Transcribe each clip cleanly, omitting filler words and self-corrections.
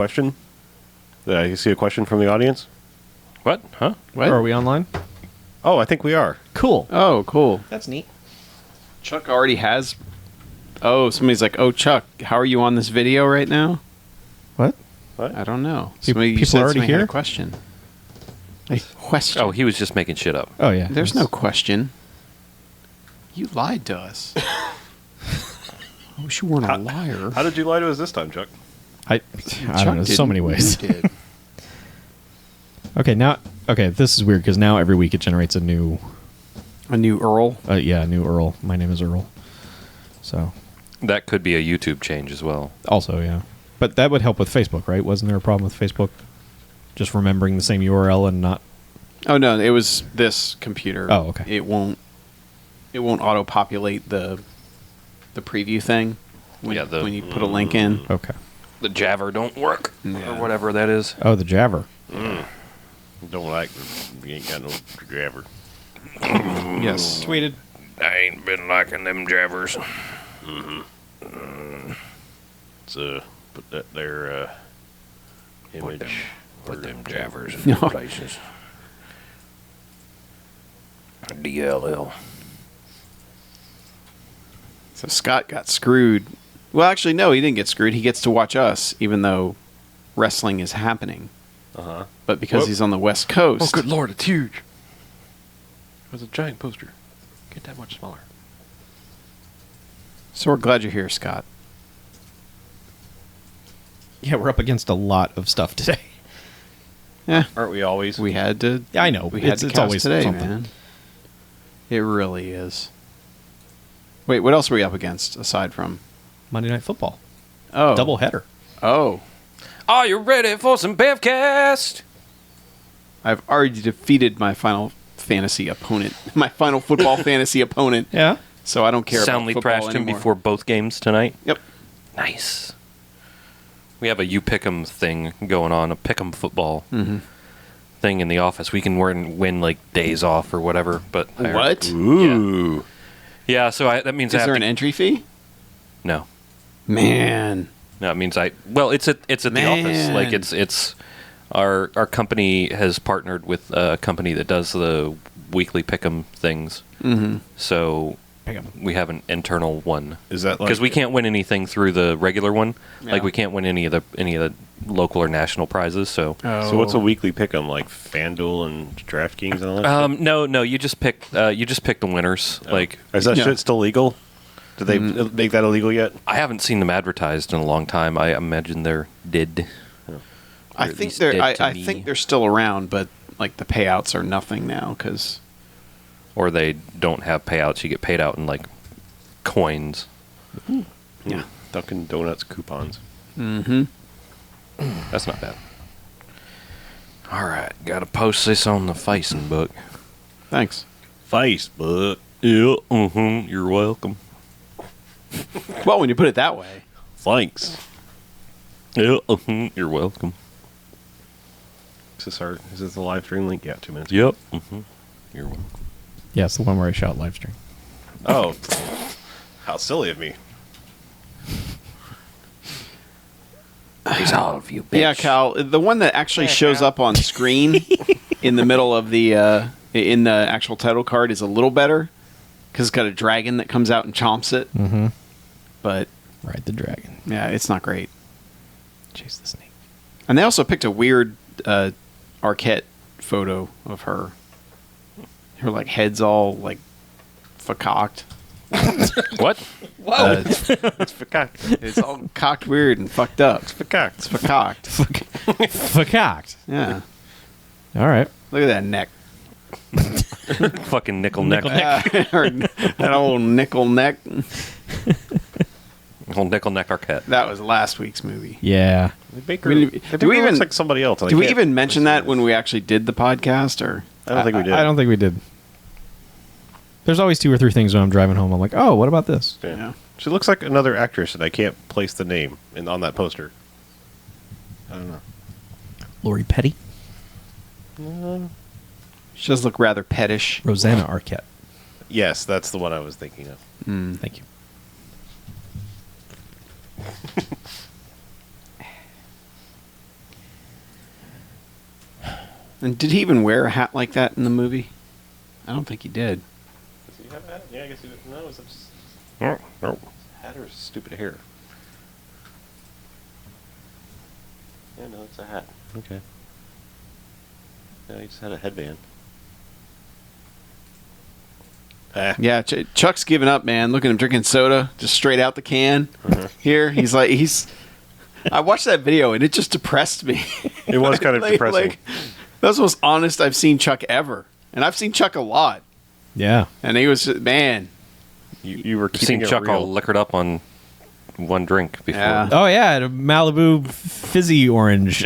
Question? Did I see a question from the audience? What? Huh? What? Are we online? Oh, I think we are. Cool. Oh, cool. That's neat. Chuck already has... Oh, somebody's like, oh, Chuck, how are you on this video right now? What? What? I don't know. People You said already somebody had here? a question. A question. Oh, he was just making shit up. Oh, yeah. There's no question. You lied to us. I wish you weren't a liar. How did you lie to us this time, Chuck? I don't know. There's so many ways. You did. Okay, this is weird because now every week it generates a new... A new Earl? a new Earl. My name is Earl. So, That could be a YouTube change as well. also, yeah. But that would help with Facebook, right? Wasn't there a problem with Facebook? Just remembering the same URL and not... Oh, no, it was this computer. Oh, okay. It won't auto-populate the preview thing when, Yeah, when you put a link in. Okay. The Jabber don't work, Yeah. or whatever that is. Oh, the Jabber. Don't like... You ain't got no grabber. Yes. Tweeted. I ain't been liking them Jabbers. So, put that there, image. Put them Jabbers in their places. DLL. So Scott got screwed. Well, actually, no, he didn't get screwed. He gets to watch us, even though wrestling is happening. Uh-huh. But because Whoop. he's on the West Coast... Oh, good lord, it's huge. It was a giant poster. Get that much smaller. So we're glad you're here, Scott. Yeah, we're up against a lot of stuff today. Yeah, Aren't we always? we had to... Yeah, I know. We had It's to it's cast always today, something. man. It really is. Wait, what else are we up against, aside from... Monday Night Football. Oh. Double header. Oh. Are you ready for some BMFcast? I've already defeated my Final Fantasy opponent. My Final Football Fantasy opponent. Yeah. So I don't care Soundly about football thrashed him anymore. before both games tonight. Yep. Nice. We have a you pick 'em thing going on, a pick 'em football thing in the office. We can win like days off or whatever. But I heard- What? Ooh. Yeah, so that means Is there an entry fee? No. Man. No, it means it's at the office. Man. Like it's our company has partnered with a company that does the weekly pick'em things. Mm-hmm. So Pick 'em. we have an internal one. Is that like... Because we can't win anything through the regular one. Yeah. Like we can't win any of the local or national prizes. So So what's a weekly pick'em, like FanDuel and DraftKings and all that? no, you just pick the winners. Like Is that Yeah. shit still legal? Did they make that illegal yet? I haven't seen them advertised in a long time. I imagine they're dead. I at think least they're. dead to I me. think they're still around, but like the payouts are nothing now because Or they don't have payouts. You get paid out in like coins. yeah. Dunkin' Donuts coupons. Mm-hmm. That's not bad. All right, gotta post this on the Facebook. Thanks. Facebook. Yeah, you're welcome. Well, when you put it that way, Thanks. Yeah, you're welcome. Is this the live stream link? Yeah, 2 minutes. Yep. You're welcome. Yeah, it's the one where I shout live stream. Oh. How silly of me. He's all of you, bitch. yeah, Cal, the one that actually shows up on screen in the middle of the in the actual title card is a little better because it's got a dragon that comes out and chomps it. Mm-hmm. But Ride the dragon. yeah, it's not great. Chase the snake. And they also picked a weird Arquette photo of her. Her like head's all like cocked. What? Whoa! It's fakak. It's all cocked weird and fucked up. It's Fakak. cocked. Fakakt. Yeah. All right. Look at that neck. Fucking nickel neck. That old nickel neck. Old nickel neck Arquette. That was last week's movie. Yeah. Baker, I mean, Baker do we even- looks like somebody else. Did we even mention that when we actually did the podcast? Or I don't think we did. I don't think we did. There's always 2 or 3 things when I'm driving home. I'm like, oh, what about this? Yeah. She looks like another actress, and I can't place the name on that poster. I don't know. Lori Petty. She does look rather pettish. Rosanna Arquette. Yes, that's the one I was thinking of. Thank you. And did he even wear a hat like that in the movie? I don't think he did. Does he have a hat? Yeah, I guess he did. No, it's just No. hat or stupid hair. Yeah, no, it's a hat. Okay. Yeah, he just had a headband. Ah. Yeah, Chuck's giving up, man. Look at him drinking soda, just straight out the can. Here, he's. I watched that video and it just depressed me. It was kind of depressing. That was the most honest I've seen Chuck ever, and I've seen Chuck a lot. Yeah. And he was man. You were I've keeping seen it Chuck real. all liquored up on one drink before. Yeah. Oh yeah, a Malibu fizzy orange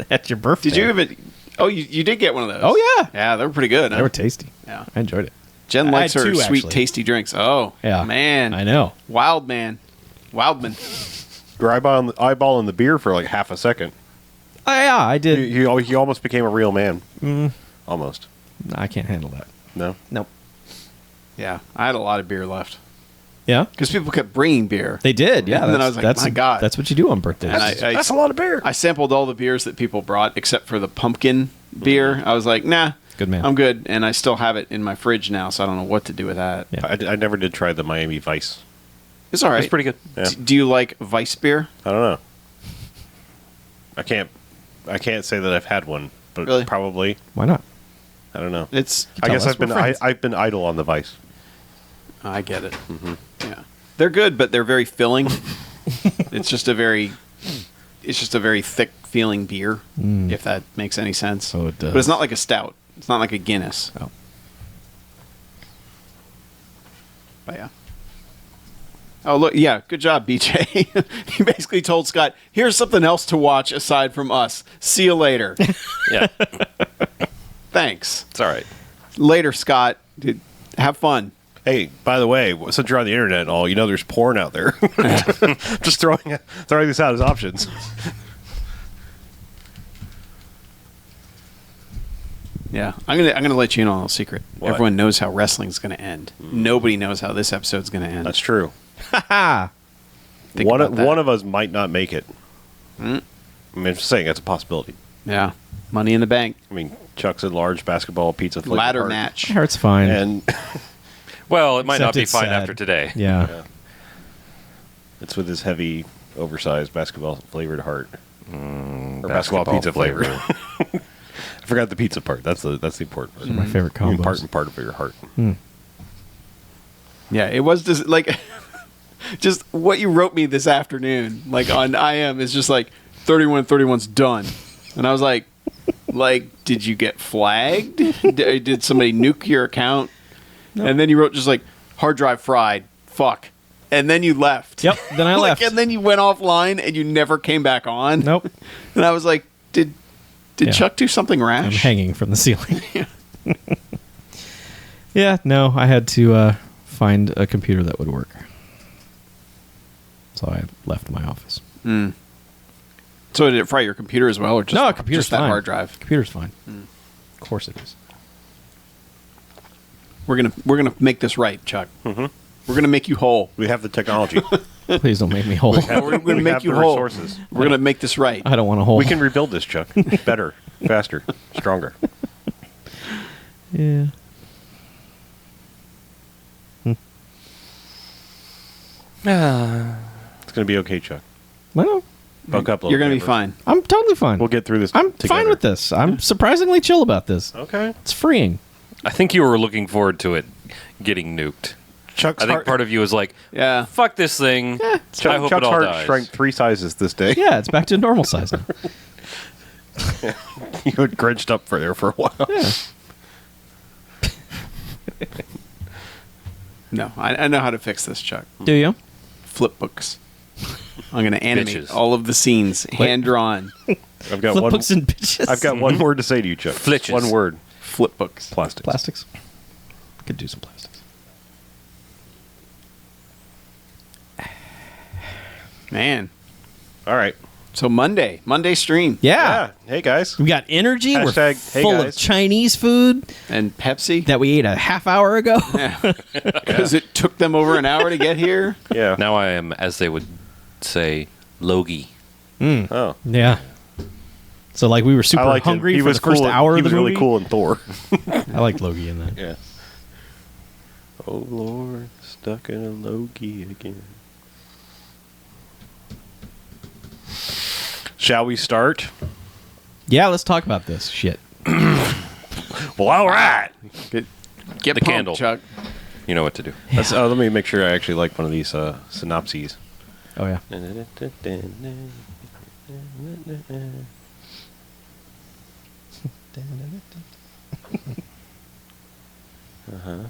at your birthday. Did you even? Oh, you did get one of those. Oh yeah, Yeah, they were pretty good. they Huh? were tasty. Yeah. I enjoyed it. Jen I likes had her two, sweet, actually. tasty drinks. Oh, Yeah, man. I know. Wild man. Wildman. You're eyeballing the beer for like half a second. Oh yeah, I did. He almost became a real man. Almost. I can't handle that. No. Nope. Yeah, I had a lot of beer left Yeah, because people kept bringing beer. they did. Yeah, And then I was like, my God. that's what you do on birthdays. And That's a lot of beer. I sampled all the beers that people brought except for the pumpkin beer. I was like, nah, Good man. I'm good, and I still have it in my fridge now, so I don't know what to do with that. Yeah. I never did try the Miami Vice. It's all right. It's pretty good. Yeah. Do you like Vice beer? I don't know. I can't say that I've had one, but Really? probably. Why not? I don't know. It's. I guess us, we're friends. I've been idle on the Vice. I get it. Yeah, they're good, but they're very filling. It's just a very thick feeling beer, if that makes any sense. Oh, it does. But it's not like a stout. It's not like a Guinness. Oh. But yeah. Oh, look. Yeah, good job, BJ. He basically told Scott, here's something else to watch aside from us. See you later. Yeah. Thanks. It's all right. Later, Scott. Dude, have fun. Hey, by the way, since you're on the internet and all, there's porn out there. Just throwing this out as options. Yeah, I'm gonna let you in on a little secret. What? Everyone knows how wrestling's gonna end. Nobody knows how this episode's gonna end. That's true. Ha! Think about that. One of us might not make it. I mean, I'm just saying that's a possibility. Yeah, Money in the Bank I mean, Chuck's a large basketball pizza flavored ladder heart. match. Heart's fine. and Well, it might Except not be it's fine sad. after today. Yeah. it's with his heavy, oversized basketball flavored heart or basketball basketball pizza flavor. I forgot the pizza part. That's the important part. My favorite You mean combos. part of your heart. Yeah, it was just like just what you wrote me this afternoon, like on IM, is just like 31's done, and I was like, did you get flagged? Did somebody nuke your account? No. And then you wrote just like hard drive fried. Fuck. And then you left. Yep. Then I left. And then you went offline and you never came back on. Nope. And I was like, did Yeah. Chuck do something I'm rash? hanging from the ceiling. Yeah. No, I had to find a computer that would work. So I left my office. So did it fry your computer as well, or just No, computer's just that fine. hard drive? Computer's fine. Of course it is. We're gonna make this right, Chuck. We're gonna make you whole. We have the technology. Please don't make me whole. We're gonna We make have you the whole. resources. We're gonna make this right. I don't want a hole. We can rebuild this, Chuck. Better, faster, stronger. Yeah. It's gonna be okay, Chuck. Well, Buck up a little. You're gonna be bit. fine. I'm totally fine. We'll get through this. I'm together. fine with this. I'm surprisingly chill about this. Okay. It's freeing. I think you were looking forward to it getting nuked. Chuck's I think heart, part of you was like, Yeah. fuck this thing. I hope Chuck's it all heart dies. shrank 3 sizes this day. Yeah, it's back to normal size now. You had grinched up for there for a while. Yeah. No, I know how to fix this, Chuck. Do you? Flip books. I'm gonna animate Bitches. all of the scenes, hand drawn. I've got Flip one. books and bitches. I've got one word to say to you, Chuck. Flitches. One word. Flip books. Plastic. plastics. Could do some plastics. Man. All right. So Monday stream, Yeah. Hey guys. We got energy. We're Hashtag, hey, full of guys. Chinese food and Pepsi, that we ate a half hour ago. because it took them over an hour to get here. Yeah. Now I am, as they would say, Logie. Oh. Yeah. So like we were super I liked hungry him. He for was the first cool. hour He of the was movie. really cool in Thor. I liked Loki in that. Yeah. Oh Lord, stuck in a Loki again. Shall we start? Yeah, let's talk about this shit. Well, all right. Get The pumped, candle. Chuck. You know what to do. Let me make sure I actually like one of these synopses. Oh yeah. Uh-huh.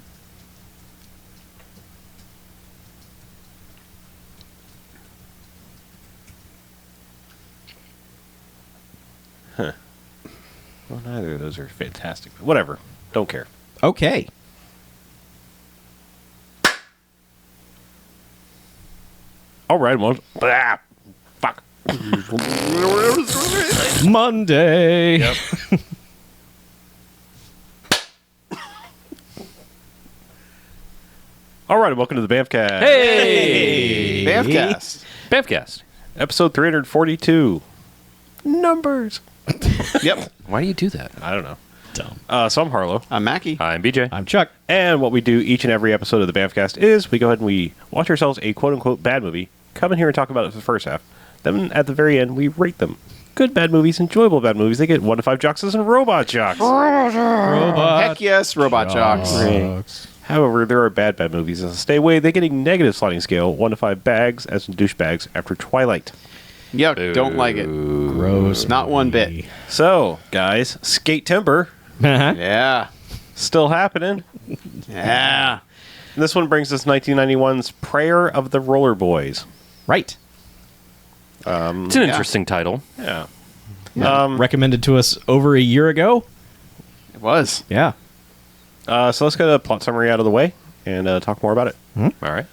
Huh. Well, neither of those are fantastic. But whatever. Don't care. Okay. All right, well, fuck. Monday. Yep. All right, welcome to the BMFcast. Hey! BMFcast. BMFcast. Episode 342. Numbers. Yep. Why do you do that? I don't know. Dumb. So I'm Harlow. I'm Mackie. I'm BJ. I'm Chuck. And what we do each and every episode of the BMFcast is we go ahead and we watch ourselves a quote-unquote bad movie, come in here and talk about it for the first half. Then at the very end, we rate them. Good bad movies, enjoyable bad movies. They get 1 to 5 joxes and robot jocks. Robot. Heck yes, Robot Jocks. Jocks. However, there are bad movies. As a stay away, they get a negative sliding scale, 1 to 5 bags, as in douchebags, after Twilight. Yuck, don't like it. Gross. Not one bit. So, guys, Skate Timber, Yeah. still happening. Yeah. And this one brings us 1991's Prayer of the Rollerboys. Right. It's an interesting title. Yeah. Recommended to us over a year ago. It was. Yeah. So let's get a plot summary out of the way and talk more about it. All right.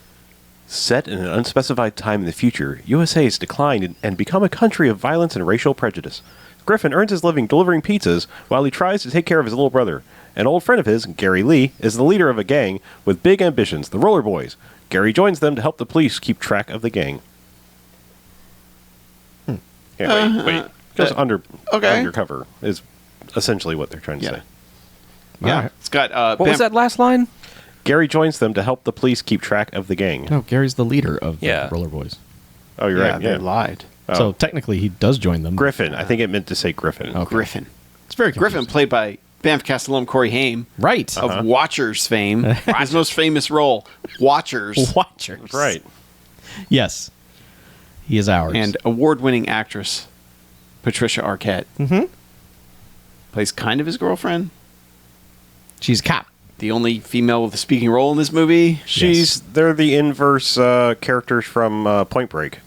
Set in an unspecified time in the future, USA has declined and become a country of violence and racial prejudice. Griffin earns his living delivering pizzas while he tries to take care of his little brother. An old friend of his, Gary Lee, is the leader of a gang with big ambitions, the Rollerboys. Gary joins them to help the police keep track of the gang. Yeah, wait. Just undercover is essentially what they're trying to Yeah. say. Yeah. Alright. It's got What was that last line? Gary joins them to help the police keep track of the gang. No, Gary's the leader of the Yeah. Rollerboys. Oh, you're Yeah, right. they Yeah. lied. Oh. So technically, he does join them. Griffin. I think it meant to say Griffin. Okay. Griffin. It's very Griffin, confusing. played by BMFcast alum Corey Haim Right. of Watchers fame. His most famous role, Watchers. Watchers. Right. Yes. He is ours. And award-winning actress, Patricia Arquette. Mhm. Plays kind of his girlfriend. she's a cop. The only female with a speaking role in this movie. They're the inverse characters from Point Break.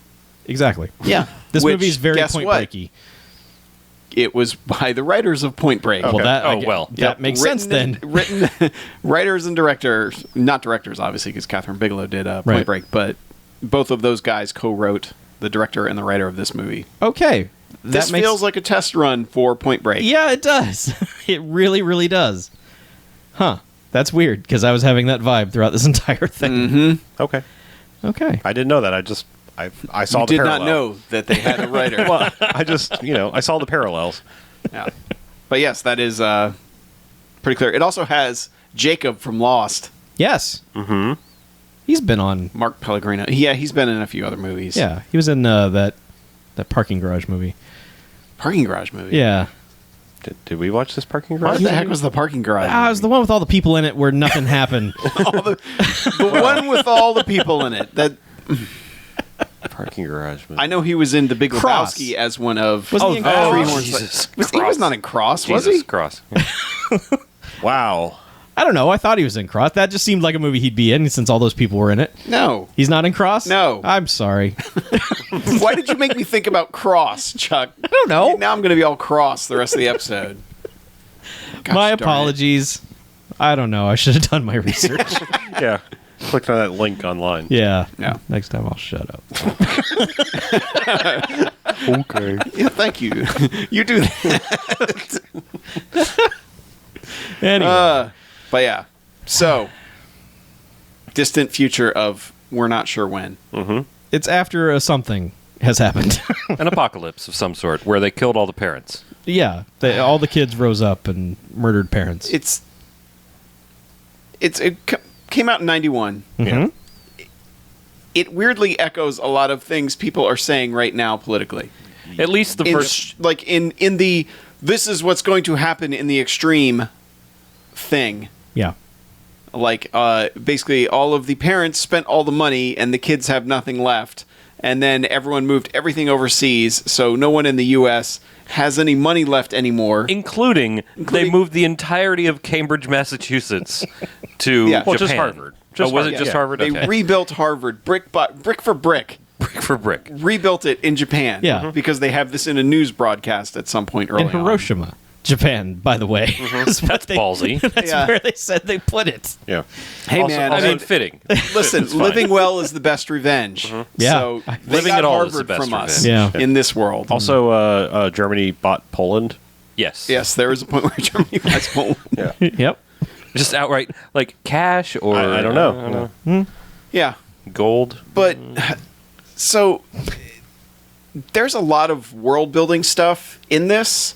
Exactly. Yeah. This Which, movie's very guess Point what? Breaky. It was by the writers of Point Break. Okay. Well, that Oh, I get- well. that makes sense then. Written writers and directors, not directors, obviously, because Catherine Bigelow did Point Right. Break, but both of those guys co-wrote the director and the writer of this movie. Okay. This feels like a test run for Point Break. Yeah, it does. It really, really does. Huh. That's weird because I was having that vibe throughout this entire thing. Mm-hmm. Okay. Okay. I didn't know that. I saw You the did parallel. not know that they had a writer. Well, I saw the parallels. Yeah. But yes, that is pretty clear. It also has Jacob from Lost, Yes. Mm-hmm. He's been on. Mark Pellegrino. Yeah, he's been in a few other movies. Yeah. He was in that parking garage movie. Parking Garage movie. Yeah. Did we watch this parking What garage? the heck was the Parking Garage? Ah, it was the one with all the people in it where nothing happened. the one with all the people in it. That Parking garage. I know he was in The Big Cross. Lebowski as one of. Wasn't he in Cross? Treehorn's- Jesus he was not in Cross, was Jesus he? Cross. Wow. I don't know. I thought he was in Cross. That just seemed like a movie he'd be in since all those people were in it. No. He's not in Cross? No. I'm sorry. Why did you make me think about Cross, Chuck? I don't know. Now I'm going to be all cross the rest of the episode. Gosh My darn it. apologies. I don't know. I should have done my research. Yeah. Clicked on that link online. Yeah. Yeah. Next time I'll shut up. Okay. Yeah, thank you. You do that. Anyway. But yeah. So, distant future of we're not sure when. It's after something. has happened. An apocalypse of some sort where they killed all the parents. Yeah, all the kids rose up and murdered parents. It came out in 91. Mhm. It weirdly echoes a lot of things people are saying right now politically. At least the first. In the this is what's going to happen in the extreme thing. Yeah. Like, basically, all of the parents spent all the money, and the kids have nothing left. And then everyone moved everything overseas, so no one in the U.S. has any money left anymore. Including they moved the entirety of Cambridge, Massachusetts to Yeah. Japan. Well, just Harvard. Just was it Harvard. just Yeah. Harvard? They Okay. rebuilt Harvard brick for brick. Brick for brick. Rebuilt it in Japan. Yeah. Because they have this in a news broadcast at some point early In Hiroshima, Japan, by the way. Is what That's ballsy. That's Yeah. where they said they put it. Yeah. Hey, Also- man. I mean, fitting. Listen, It's fine. living well is the best revenge. Yeah. So they Living got at all is Harvard the best from us revenge. Yeah. in this world. Also, Germany bought Poland. Yes. Yes, there is a point where Germany buys Poland. Yeah. Yep. Just outright, like cash or I don't know. Yeah. Gold. But so there's a lot of world building stuff in this,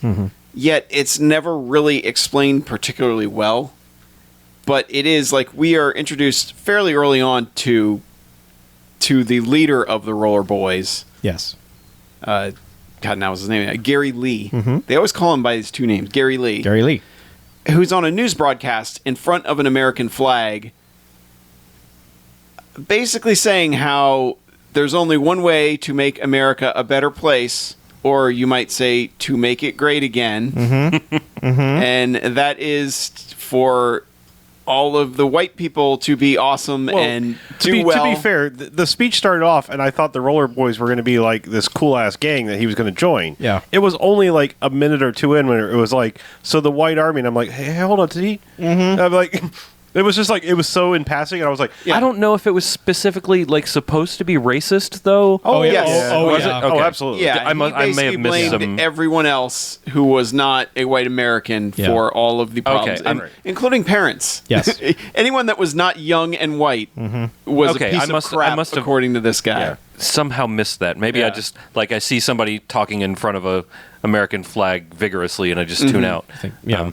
yet it's never really explained particularly well. But it is like we are introduced fairly early on to the leader of the Rollerboys. Yes. God, now was his name Gary Lee. They always call him by his two names, Gary Lee, Gary Lee. who's on a news broadcast in front of an American flag, basically saying how there's only one way to make America a better place, or you might say to make it great again. And that is for all of the white people to be awesome and do well. To be fair, the speech started off, and I thought the Rollerboys were going to be like this cool ass gang that he was going to join. Yeah. It was only like a minute or two in when it was like, so the White Army, and I'm like, hey, hold on, did he? I'm like, it was just like, it was so in passing, and I was like, Yeah. I don't know if it was specifically like supposed to be racist though. Oh, yeah. yes. Oh, Was yeah. it? Okay. oh, absolutely. Yeah, I may he have missed basically some. blamed everyone else who was not a white American Yeah. for all of the problems, I'm and- right. including parents. Yes. Anyone that was not young and white was Okay, a piece I of must- I crap, must have- according to this guy. Yeah. Somehow missed that. Maybe I Yeah. just like I see somebody talking in front of a American flag vigorously, and I just tune out. Yeah.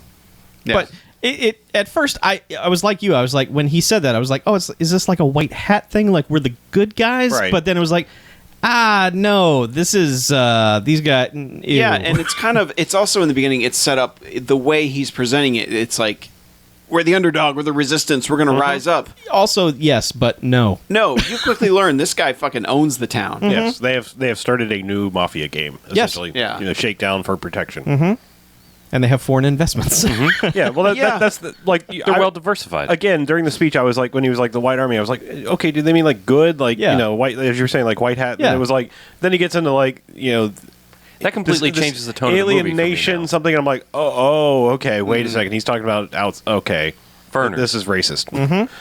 Yeah. But it at first I was like you. I was like, when he said that, I was like, oh, is this like a white hat thing? Like we're the good guys? Right. But then it was like, no, this is these guys. Ew. Yeah, and it's also in the beginning, it's set up the way he's presenting it. It's like, we're the underdog, we're the resistance, we're going to rise up. also yes, but no. No, you quickly learn this guy fucking owns the town. Yes, they have started a new mafia game, Yes. essentially. Yeah. Shakedown for protection. And they have foreign investments. Yeah, well, Yeah. that's like They're well diversified. Again, during the speech, I was like, when he was like the White Army, I was like, okay, did they mean like good, like Yeah. white, as you were saying, like white hat? Yeah. And it was like, then he gets into like that completely this changes the tone of the movie. for me alienation, now. something. And I'm like, okay, wait a second, he's talking about okay, Foreigners. this is racist.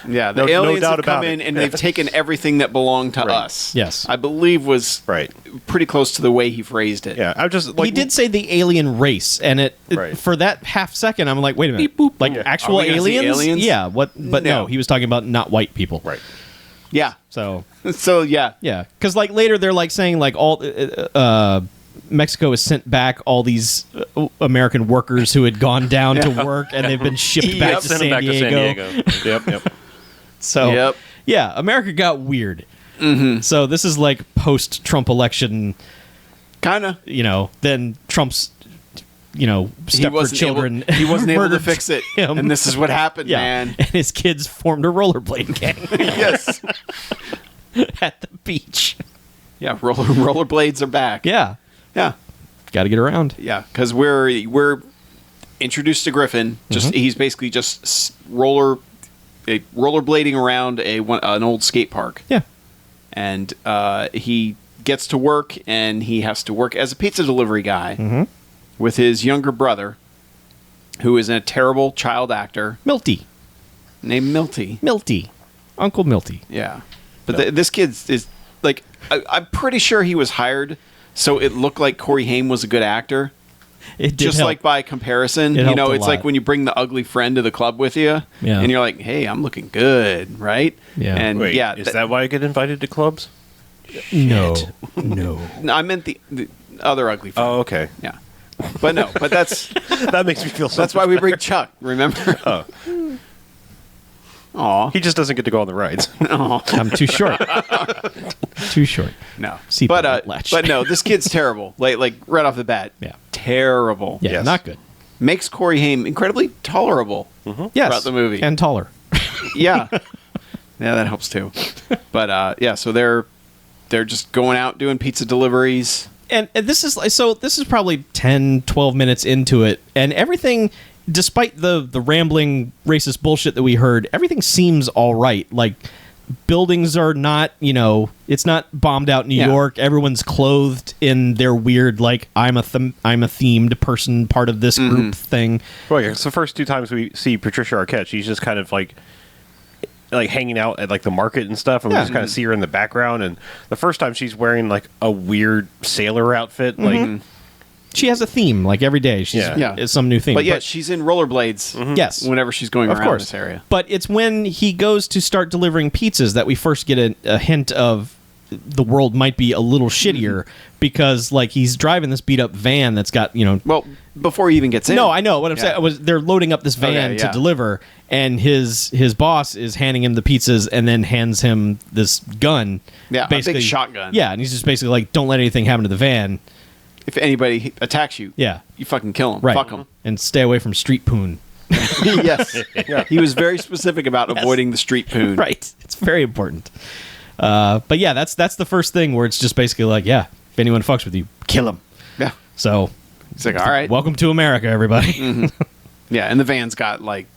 Yeah, the No aliens doubt have come about in it. and they've taken everything that belonged to Right. us. Yes. I believe was Right. pretty close to the way he phrased it. Yeah, I'm just like he did say the alien race, and it Right. for that half second, I'm like, wait a minute, Beep, boop. like Yeah. actual Are we gonna see aliens? aliens? Yeah. What? But no. No. he was talking about not white people. right. Yeah. So So, yeah. yeah, because like later they're like saying like all Mexico has sent back all these American workers who had gone down to work, and they've been shipped back Yep. to Send San them back to San Diego. Diego. Yep. So Yep. yeah, America got weird. So this is like post-Trump election. Kind of. Then Trump's Stepford children. he wasn't able to murdered fix it. him. And this is what happened, Yeah, man. and his kids formed a rollerblade gang Yes. at the beach. Yeah, rollerblades are back. Yeah, Yeah. got to get around. Yeah, because we're introduced to Griffin. Just he's basically just rollerblading around an old skate park, Yeah, and he gets to work, and he has to work as a pizza delivery guy with his younger brother, who is a terrible child actor Milty, named Milty. Uncle Milty. Yeah, but this kid is like I'm pretty sure he was hired so it looked like Corey Haim was a good actor. It did Just help. like by comparison, It you helped know, a it's lot. like when you bring the ugly friend to the club with you, Yeah. and you're like, "Hey, I'm looking good, right?" Yeah. and Wait, yeah, is that why I get invited to clubs? No. No. No, I meant the other ugly friend. Oh, okay. Yeah. But no, but that's That makes me feel so that's why we bring Chuck, remember? Oh. Aw. He just doesn't get to go on the rides. Aw. I'm too short. Too short. No. Seatbelt latch. But no, this kid's terrible. Like right off the bat. Yeah. Terrible. Yeah, Yes. not good. Makes Corey Haim incredibly tolerable Yes. throughout the movie. And taller. Yeah. Yeah, that helps too. But yeah, so they're just going out doing pizza deliveries. And this is probably 10, 12 minutes into it, and everything, despite the rambling racist bullshit that we heard, everything seems all right. Like, buildings are not, it's not bombed out New Yeah. York. Everyone's clothed in their weird, like, I'm a themed person, part of this group thing. Well, yeah, it's the first 2 times we see Patricia Arquette. She's just kind of like hanging out at like the market and stuff, and we Yeah. just kind of see her in the background. And the first time she's wearing like a weird sailor outfit, like She has a theme, like, every day. She's Yeah. it's some new theme. But yet she's in rollerblades yes. whenever she's going Of around course. this area. But it's when he goes to start delivering pizzas that we first get a hint of the world might be a little shittier because, like, he's driving this beat up van that's got, Well, before he even gets in. No, I know what I'm Yeah. saying. They're loading up this van Okay, to yeah. deliver, and his boss is handing him the pizzas and then hands him this gun. Yeah, a big shotgun. Yeah, and he's just basically like, "Don't let anything happen to the van." If anybody attacks you, Yeah, you fucking kill him. right. Fuck him. And stay away from street poon. Yes. He was very specific about avoiding the street poon. Right. It's very important. But yeah, that's the first thing where it's just basically like, yeah, if anyone fucks with you, kill him. Yeah. So, It's like, all right. welcome to America, everybody. Yeah, and the van's got like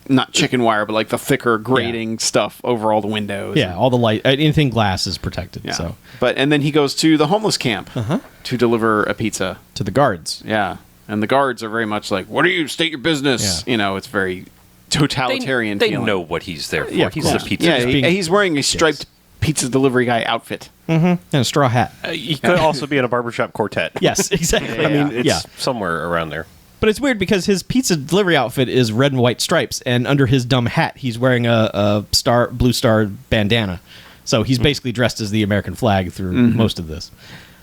not chicken wire, but like the thicker grating stuff over all the windows. Yeah, all the light, anything glass is protected. Yeah. So, And then he goes to the homeless camp to deliver a pizza. to the guards. Yeah. And the guards are very much like, what do you state your business? Yeah. It's very totalitarian They feeling. know what he's there for. Yeah, of he's the course. pizza. Yeah, guy. he's wearing a striped pizza delivery guy outfit. And a straw hat. he could also be in a barbershop quartet. Yes, exactly. I mean, it's yeah. somewhere around there. But it's weird because his pizza delivery outfit is red and white stripes, and under his dumb hat, he's wearing a blue star bandana. So he's basically dressed as the American flag through most of this.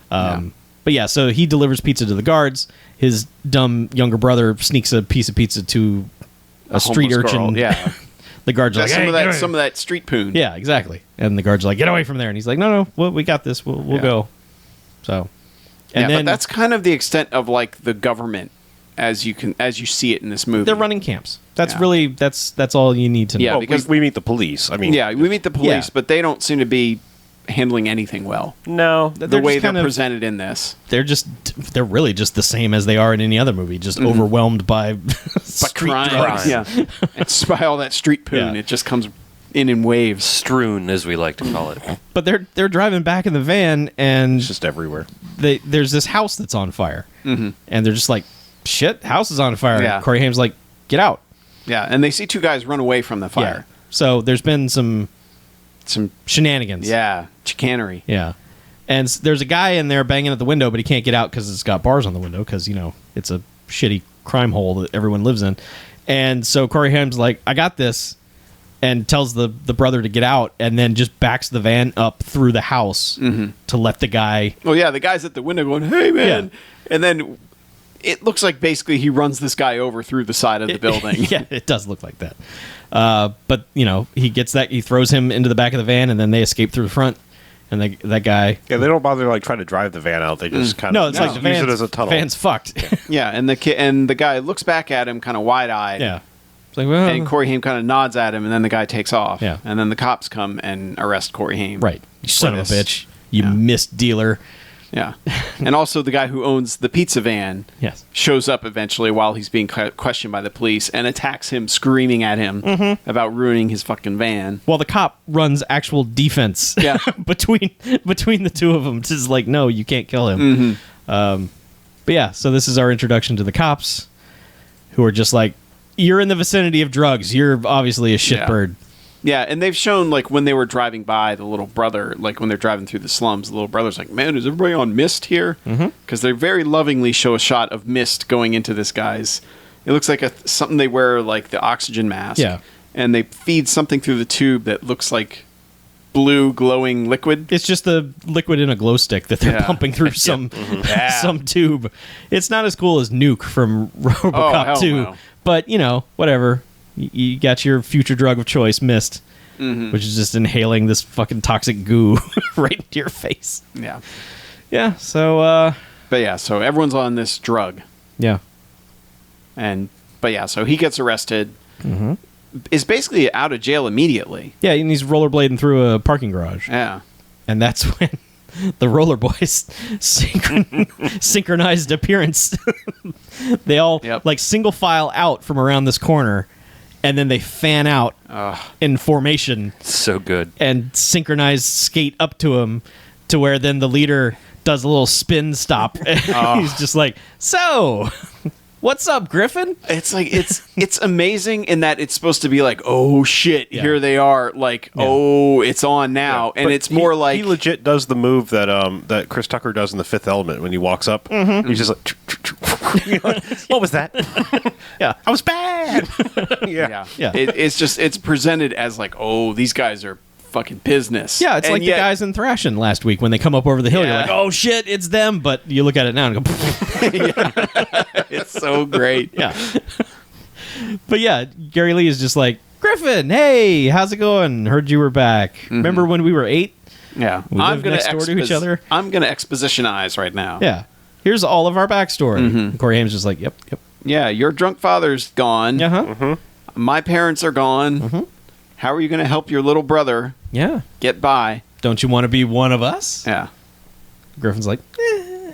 But yeah, so he delivers pizza to the guards. His dumb younger brother sneaks a piece of pizza to a street homeless urchin. girl, yeah. The guards are like, some "Hey, of get that away." some of that street poon. Yeah, exactly. And the guards are like, "Get away from there!" And he's like, "No, well, we got this. We'll Yeah. go." So, and Yeah, then but that's kind of the extent of like the government as you see it in this movie. they're running camps. That's Yeah. really that's all you need to know. Yeah, Well, because- we meet the police. I mean, Yeah, we meet the police, Yeah. but they don't seem to be handling anything well. no. The They're way just they're kind of- presented in this. they're really just the same as they are in any other movie, just overwhelmed by street Crime. drugs. Yeah. And by all that street poon, Yeah. it just comes in waves. Strewn, as we like to call it. But they're driving back in the van, and It's just everywhere. there's this house that's on fire, and they're just like, "Shit, house is on fire!" Yeah. And Corey Haim's like, "Get out!" Yeah, and they see two guys run away from the fire. So there's been some Some shenanigans. chicanery. Yeah. And there's a guy in there banging at the window, but he can't get out because it's got bars on the window because, it's a shitty crime hole that everyone lives in. And so Corey Haim's like, "I got this," and tells the brother to get out, and then just backs the van up through the house to let the guy... Well, yeah, the guy's at the window going, "Hey, man." And then it looks like basically he runs this guy over through the side of the building. Yeah, it does look like that. But, he gets that, he throws him into the back of the van, and then they escape through the front. And that guy... Yeah, they don't bother like trying to drive the van out. They just kind of No, it's like the use it as a tunnel. van's fucked. Yeah, and the guy looks back at him kind of wide-eyed. Yeah. It's like, well... And Corey Haim kind of nods at him, and then the guy takes off. Yeah. And then the cops come and arrest Corey Haim. Right. You son of a this. bitch. You Yeah. missed dealer. Yeah. And also the guy who owns the pizza van Yes. shows up eventually while he's being questioned by the police and attacks him, screaming at him about ruining his fucking van. Well, the cop runs actual defense Yeah. between the two of them. Just like, no, you can't kill him. But yeah, so this is our introduction to the cops, who are just like, "You're in the vicinity of drugs. You're obviously a shitbird." Yeah, and they've shown, like, when they were driving by, the little brother, like, when they're driving through the slums, the little brother's like, "Man, is everybody on mist here?" Because they very lovingly show a shot of mist going into this guy's... It looks like something they wear, like, the oxygen mask. Yeah. And they feed something through the tube that looks like blue glowing liquid. It's just the liquid in a glow stick that they're pumping through some tube. It's not as cool as Nuke from RoboCop 2, no. but whatever. You got your future drug of choice, Mist, which is just inhaling this fucking toxic goo right into your face. Yeah. Yeah. So. But yeah, so everyone's on this drug, Yeah. so he gets arrested. Is basically out of jail immediately. Yeah, and he's rollerblading through a parking garage. Yeah. And that's when the Rollerboys synchronized appearance. They all single file out from around this corner, and then they fan out in formation. So good. And synchronize skate up to him, to where then the leader does a little spin stop. He's just like, so... What's up, Griffin? It's like it's amazing in that it's supposed to be like, oh shit, here they are, like, oh, it's on now, and it's more like he legit does the move that that Chris Tucker does in The Fifth Element when he walks up. He's just like, what was that? Yeah, I was bad. yeah. It's presented as like, oh, these guys are fucking business. Yeah, it's like the guys in Thrashing last week when they come up over the hill. You're like, oh shit, it's them. But you look at it now and go, it's so great. Yeah. But yeah, Gary Lee is just like, Griffin, hey, how's it going? Heard you were back. Remember when we were 8? Yeah. We lived next door to each other. I'm going to expositionize right now. Yeah. Here's all of our backstory. And Corey Haim's just like, yep. Yeah, your drunk father's gone. Uh-huh. My parents are gone. How are you going to help your little brother get by? Don't you want to be one of us? Yeah. Griffin's like,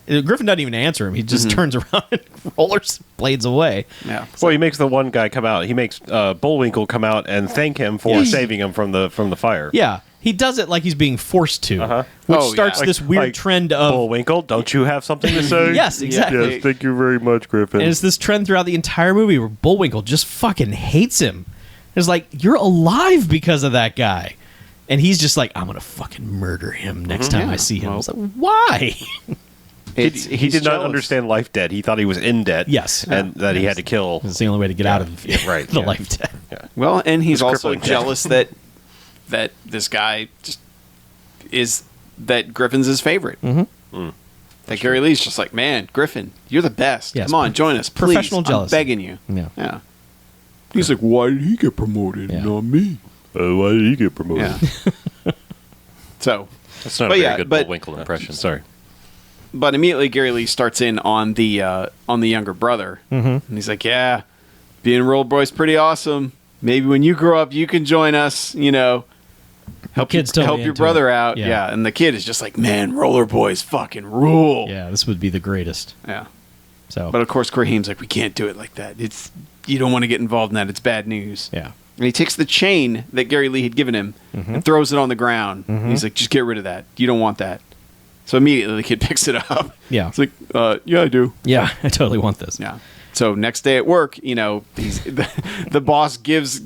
Griffin doesn't even answer him. He just turns around and rollers blades away. Yeah. Well, he makes the one guy come out. He makes Bullwinkle come out and thank him for saving him from the fire. Yeah. He does it like he's being forced to, which starts this weird trend of... Bullwinkle, don't you have something to say? Yes, exactly. Yes, thank you very much, Griffin. And it's this trend throughout the entire movie where Bullwinkle just fucking hates him. It's like, you're alive because of that guy. And he's just like, I'm going to fucking murder him next time I see him. I was like, why? He did not understand life debt. He thought he was in debt. Yes. And that he had to kill. It's the only way to get out of the life debt. Yeah. Well, and he's also crippling jealous that this guy just is, that Griffin's his favorite. That Gary Lee's just like, man, Griffin, you're the best. Yes, come on, join us, please. Professional jealousy. I'm begging you. Yeah. He's like, why did he get promoted, not me? Why did he get promoted? Yeah. So, That's not a very good Bullwinkle impression. Sorry. but immediately Gary Lee starts in on the younger brother, and he's like, yeah, being Rollerboys pretty awesome. Maybe when you grow up, you can join us. Help your brother out. Yeah, and the kid is just like, man, Rollerboys fucking rule. Yeah, this would be the greatest. Yeah. So, But of course, Corey Haim's like, we can't do it like that. You don't want to get involved in that. It's bad news. yeah. And he takes the chain that Gary Lee had given him and throws it on the ground. And he's like, just get rid of that. You don't want that. So immediately the kid picks it up. Yeah. It's like, yeah, I do. Yeah, I totally want this. Yeah. So next day at work, the boss gives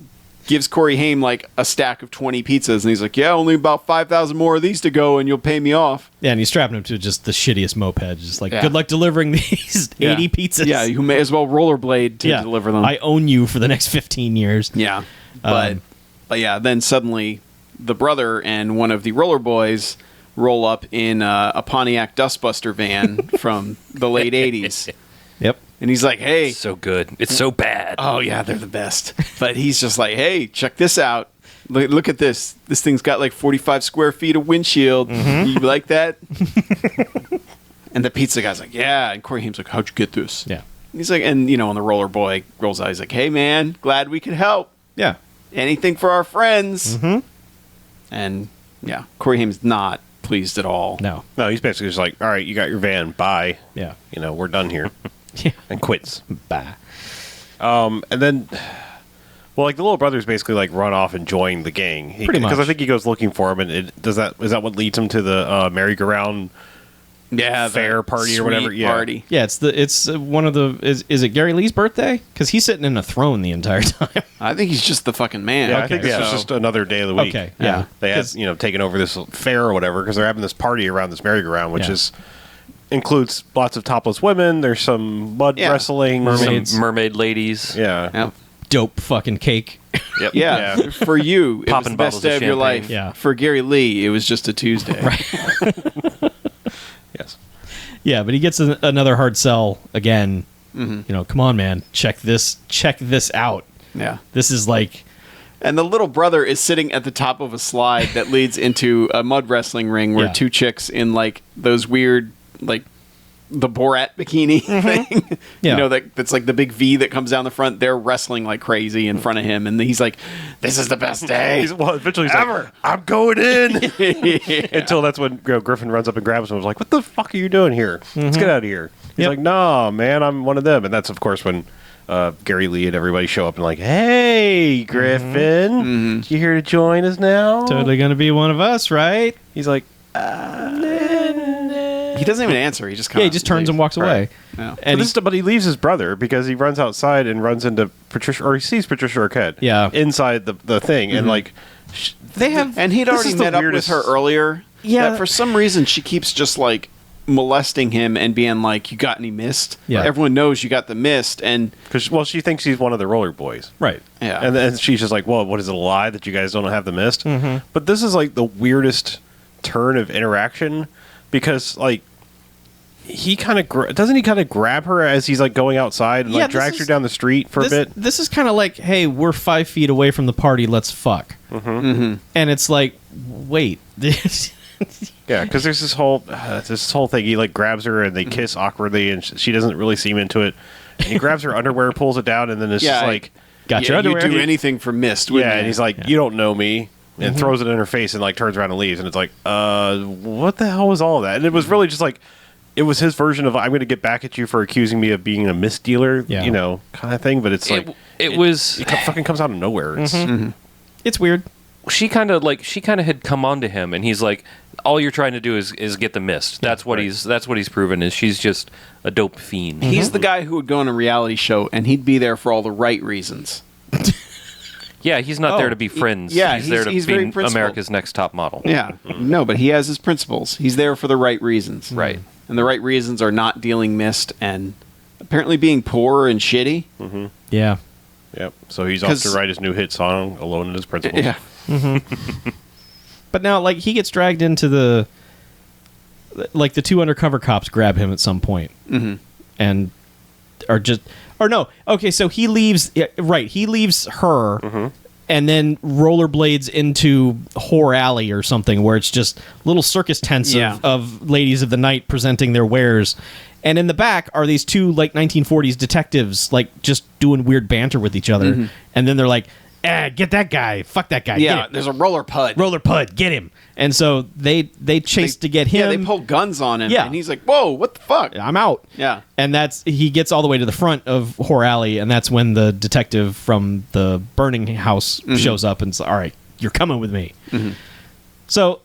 Corey Haim like a stack of 20 pizzas, and he's like, yeah, only about 5,000 more of these to go, and you'll pay me off. Yeah, and he's strapping him to just the shittiest moped. Just like, good luck delivering these 80 pizzas. Yeah, you may as well rollerblade to deliver them. I own you for the next 15 years. Yeah. But yeah, then suddenly the brother and one of the Rollerboys roll up in a Pontiac Dustbuster van from the late 80s. Yep. And he's like, hey. It's so good. It's so bad. Oh, yeah, they're the best. But he's just like, hey, check this out. Look at this. This thing's got like 45 square feet of windshield. You like that? And the pizza guy's like, yeah. And Corey Haim's like, how'd you get this? Yeah. He's like, and when the roller boy rolls out, he's like, hey, man, glad we could help. Yeah. Anything for our friends. And yeah, Corey Haim's not pleased at all. No, he's basically just like, all right, you got your van, bye. Yeah. We're done here. Yeah. And quits. Bye. And then, well, like the little brother's basically like run off and join the gang. Pretty much. Because I think he goes looking for him, and is that what leads him to the merry-go-round fair party or whatever? Yeah. Party. Yeah, it's one of the is it Gary Lee's birthday? Because he's sitting in a throne the entire time. I think he's just the fucking man. Yeah, I think it's just another day of the week. Okay, yeah. They have, taken over this fair or whatever because they're having this party around this merry-go-round, which includes lots of topless women. There's some mud wrestling. Some mermaid ladies. Yeah. Yep. dope fucking cake. Yep. Yeah, for you, it was Popping the best bottles day of of your champagne. life. Yeah. For Gary Lee, it was just a Tuesday. Right. Yes. Yeah, but he gets another hard sell again. Mm-hmm. You know, come on, man, check this out. Yeah. This is like, And the little brother is sitting at the top of a slide that leads into a mud wrestling ring where Yeah. two chicks in like those weird like the Borat bikini thing. Yeah. You know, that's like the big V that comes down the front. They're wrestling like crazy in front of him, and he's like, "This is the best day." Eventually he's like, I'm going in. Until that's when Griffin runs up and grabs him and was like, what the fuck are you doing here? Let's get out of here. He's Yep. like, no, man, I'm one of them. And that's, of course, when Gary Lee and everybody show up and like, hey, Griffin, you here to join us now? totally gonna be one of us, right? He's like, He doesn't even answer. He just kind Yeah, of he just turns and walks away. Yeah. And but he leaves his brother because he runs outside and runs into Patricia, or he sees Patricia Arquette Yeah. inside the thing. And like, they have. And he'd this already is the met up with weirdest- her earlier. Yeah. That for some reason she keeps just like molesting him and being like, "You got any mist?" Yeah. Everyone knows you got the mist, and Well, she thinks he's one of the roller boys. right. yeah. And then she's just like, well, what is it, a lie that you guys don't have the mist? But this is like the weirdest turn of interaction because like he kind of doesn't he kind of grab her as he's like going outside and Yeah, like this drags is- her down the street for a bit. This is kind of like, hey, we're 5 feet away from the party. Let's fuck. And it's like, wait, this. Yeah, because there's this whole thing. He like grabs her and they kiss awkwardly, and she doesn't really seem into it. And he grabs her underwear, pulls it down, and then it's just like, Got yeah, your underwear. you'd do anything for mist, wouldn't yeah. you? And he's like, you don't know me. And throws it in her face and like turns around and leaves. And it's like, what the hell was all of that? And it was really just like, it was his version of I'm going to get back at you for accusing me of being a mist dealer, Yeah. you know, kind of thing. But it's like It was. it fucking comes out of nowhere. It's, It's weird. She kind of had come on to him, and he's like, "All you're trying to do is get the mist." That's what he's proven is she's just a dope fiend. He's the guy who would go on a reality show and he'd be there for all the right reasons. Yeah, he's not Oh, there to be friends. yeah, he's there to he's very be principled. America's Next Top Model. Yeah. No, but he has his principles. He's there for the right reasons. Right. And the right reasons are not dealing mist and apparently being poor and shitty. Yeah. yep. So he's off to 'Cause- write his new hit song, Alone in His Principles. Yeah. But now, like, he gets dragged into the. Like, the two undercover cops grab him at some point. And are just. Or no. Okay, so he leaves. Yeah, right. He leaves her. And then rollerblades into Whore Alley or something where it's just little circus tents Yeah. of ladies of the night presenting their wares. And in the back are these two, like, 1940s detectives, like, just doing weird banter with each other. And then they're like, get that guy. Fuck that guy. Yeah, Get him. there's a roller pud. Roller Pud, get him. And so they chase to get him. Yeah, they pull guns on him. Yeah. And he's like, whoa, what the fuck? I'm out. Yeah. And he gets all the way to the front of Whore Alley, and that's when the detective from the burning house shows up and says, all right, you're coming with me. So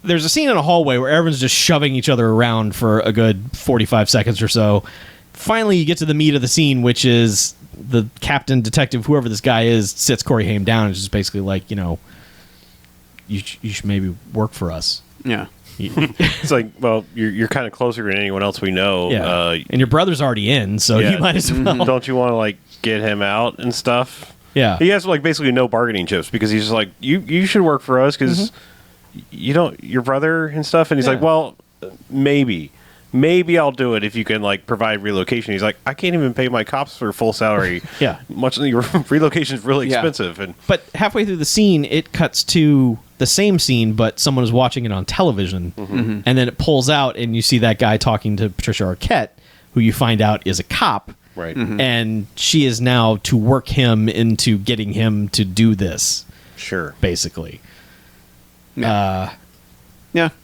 there's a scene in a hallway where everyone's just shoving each other around for a good 45 seconds or so. Finally, you get to the meat of the scene, which is the captain, detective, whoever this guy is, sits Corey Haim down and is just basically like, you know, you should maybe work for us. Yeah. It's like, well, you're kind of closer than anyone else we know. Yeah. And your brother's already in, so yeah. you might as well. Don't you want to like get him out and stuff? Yeah. He has like basically no bargaining chips because he's just like, you should work for us because you don't your brother and stuff. And he's Yeah. like, well, maybe I'll do it if you can like provide relocation. He's like, I can't even pay my cops for full salary. Yeah. Much your relocation is really Yeah. expensive. And But halfway through the scene, it cuts to the same scene, but someone is watching it on television. And then it pulls out, and you see that guy talking to Patricia Arquette, who you find out is a cop. right, And she is now to work him into getting him to do this, sure, basically. Yeah.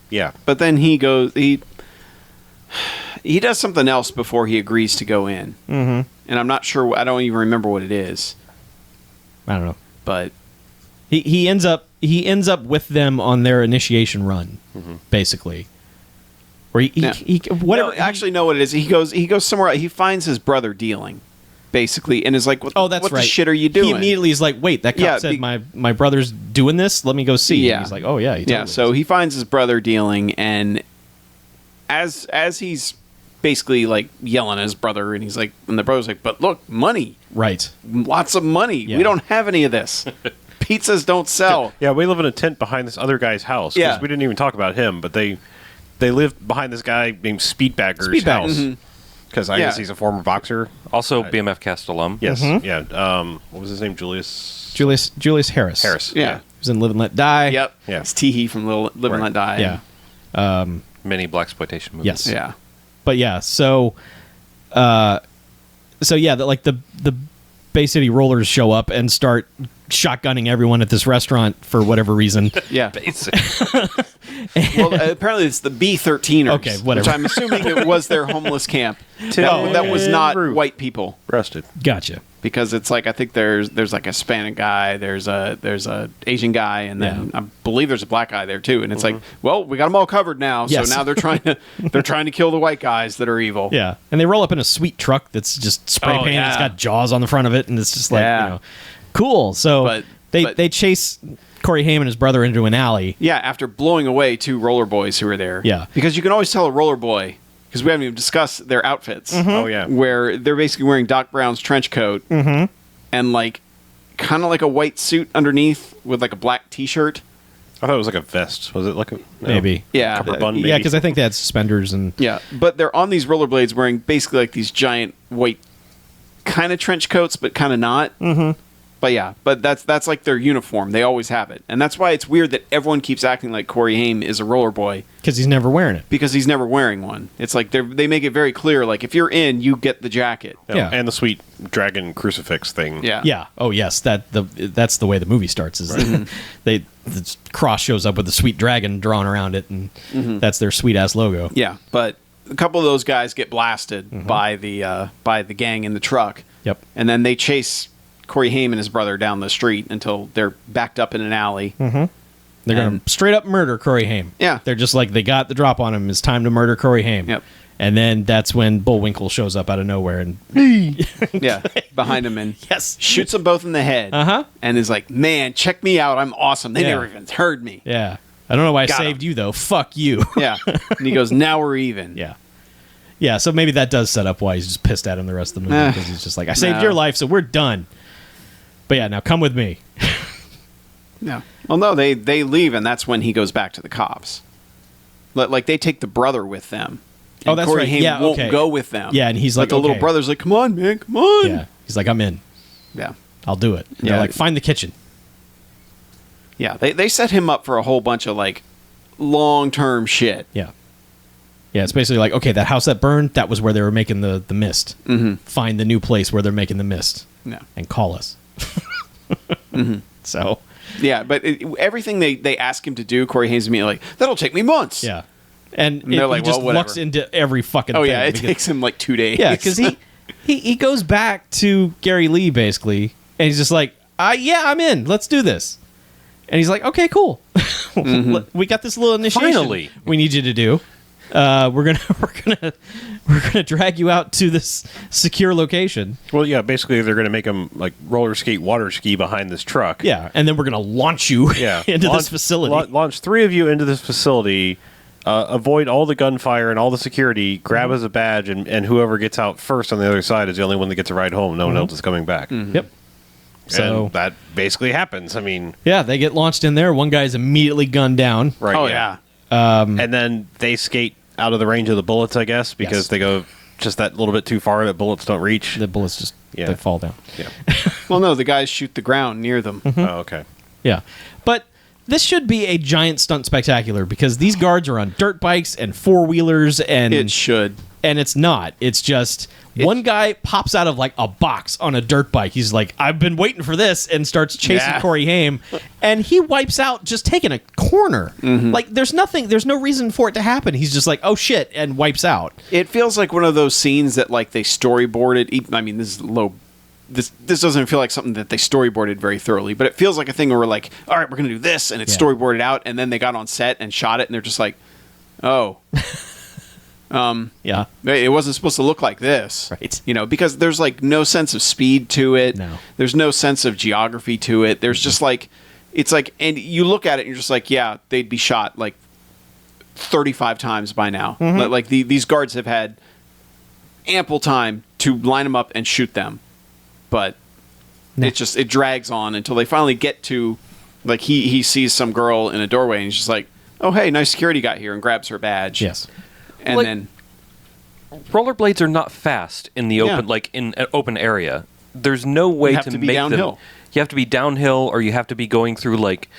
yeah, But then he goes, he does something else before he agrees to go in. And I'm not sure, I don't even remember what it is. I don't know. But He ends up with them on their initiation run, basically. Where he whatever. no, actually, know what it is. He goes somewhere. He finds his brother dealing, basically, and is like, "What? Oh, that's what right. the shit are you doing?" He immediately is like, "Wait, that cop Yeah, said my brother's doing this. Let me go see." Yeah. And he's like, "Oh yeah, he yeah. totally So is." he finds his brother dealing, and as he's basically like yelling at his brother, and he's like, and the brother's like, but look, money, Right. lots of money. Yeah. We don't have any of this. Pizzas don't sell. Yeah, we live in a tent behind this other guy's house. 'Cause Yeah. we didn't even talk about him, but they live behind this guy named Speedbagger's Speedbagger. house. Because I Yeah. guess he's a former boxer. Also, BMFcast alum. Yes, yeah. What was his name? Julius Harris. Harris. Yeah. He was in Live and Let Die. Yep. Yeah. It's Teehee from Live and Right. Let Die. Yeah. Many blaxploitation movies. Yes. Yeah. But yeah, so yeah, the Bay City Rollers show up and start shotgunning everyone at this restaurant for whatever reason. Yeah. Basic. Well, apparently it's the B-13ers. Okay, whatever. Which I'm assuming it was their homeless camp. Tim That was not Root. white people. Arrested. Gotcha. Because it's like, I think there's like a Hispanic guy, there's a Asian guy, and then I believe there's a black guy there too. And it's like, well, we got them all covered now. Yes. So now they're trying to kill the white guys that are evil. Yeah, and they roll up in a sweet truck that's just spray Oh, painted. yeah. It's got jaws on the front of it, and it's just like, Yeah. cool. So But- they chase Corey Haim and his brother into an alley. Yeah, after blowing away 2 roller boys who were there. Yeah. Because you can always tell a roller boy, because we haven't even discussed their outfits. Oh, yeah. Where they're basically wearing Doc Brown's trench coat and like kind of like a white suit underneath with like a black t-shirt. I thought it was like a vest. Was it like a... no, Maybe. Yeah. Cummerbund, maybe? Yeah, because I think they had suspenders and Yeah, but they're on these rollerblades wearing basically like these giant white kind of trench coats, but kind of not. Mm-hmm. But yeah, but that's like their uniform. They always have it. And that's why it's weird that everyone keeps acting like Corey Haim is a roller boy, because he's never wearing it. because he's never wearing one. It's like they make it very clear, like, if you're in, you get the jacket. Yeah. And the sweet dragon crucifix thing. Yeah. Yeah. Oh yes, that's the way the movie starts. Is the cross shows up with the sweet dragon drawn around it, and that's their sweet ass logo. Yeah, but a couple of those guys get blasted by the gang in the truck. Yep. And then they chase Corey Haim and his brother down the street until they're backed up in an alley. They're gonna And- straight up murder Corey Haim. Yeah. They're just like, they got the drop on him. It's time to murder Corey Haim. Yep. And then that's when Bullwinkle shows up out of nowhere and Yeah, behind him and yes, shoots them both in the head. Uh-huh. And is like, man, check me out. I'm awesome. They Yeah. never even heard me. yeah. I don't know why I Got saved him. you though. Fuck you. Yeah. And he goes, now we're even. Yeah. Yeah, so maybe that does set up why he's just pissed at him the rest of the movie, because he's just like, I saved No. your life, so we're done. But yeah, now come with me. Yeah. Well, no, they leave, and that's when he goes back to the cops. Like, they take the brother with them. Oh, And that's Corey right. Haim Yeah, won't okay. go with them. Yeah, and he's But like, the little okay. brother's like, come on, man, come on. Yeah. He's like, I'm in. Yeah. I'll do it. And they're Yeah. like, find the kitchen. Yeah, they set him up for a whole bunch of, like, long-term shit. Yeah. Yeah, it's basically like, okay, that house that burned, that was where they were making the mist. Mm-hmm. Find the new place where they're making the mist. Yeah. And call us. So, Yeah, but everything they ask him to do, Corey Haim's immediately like, that'll take me months. yeah. And they're like, he just well, whatever. looks into every fucking Oh, thing. yeah, it because- takes him, like, 2 days. Yeah, because he goes back to Gary Lee, basically, and he's just like, yeah, I'm in. Let's do this. And he's like, okay, cool. We got this little initiation Finally. we need you to do. We're gonna drag you out to this secure location. Well, yeah, basically they're going to make him like roller skate, water ski behind this truck. Yeah, and then we're gonna launch you Yeah. into this facility. Launch 3 of you into this facility, avoid all the gunfire and all the security, grab as a badge, and whoever gets out first on the other side is the only one that gets a ride home. No one else is coming back. Yep. So And that basically happens. I mean, yeah, they get launched in there. One guy's immediately gunned down. right. Oh, yeah. And then they skate out of the range of the bullets, I guess, because Yes. they go just that little bit too far that bullets don't reach. The bullets just Yeah. they fall down. Yeah. Well, no, the guys shoot the ground near them. Oh, okay. Yeah. But this should be a giant stunt spectacular because these guards are on dirt bikes and four-wheelers and It should. and it's not. It's just one guy pops out of like a box on a dirt bike. He's like, I've been waiting for this, and starts chasing Yeah. Corey Haim, and he wipes out just taking a corner. Like there's no reason for it to happen. He's just like, oh shit, and wipes out. It feels like one of those scenes that like they storyboarded. I mean, this is low. This doesn't feel like something that they storyboarded very thoroughly, but it feels like a thing where we're like, all right, we're gonna do this, and it's Yeah. storyboarded out, and then they got on set and shot it, and they're just like, oh, Yeah. it wasn't supposed to look like this, Right. You know, because there's like no sense of speed to it. No. There's no sense of geography to it. There's just like, it's like, and you look at it and you're just like, yeah, they'd be shot like 35 times by now. Like these guards have had ample time to line them up and shoot them, but it drags on until they finally get to, like, he sees some girl in a doorway and he's just like, oh hey, nice security guy here, and grabs her badge. Yes. And Like- then Rollerblades are not fast in the open, Yeah. like in an open area. There's no way have to to be make downhill. them. You have to be downhill, or you have to be going through like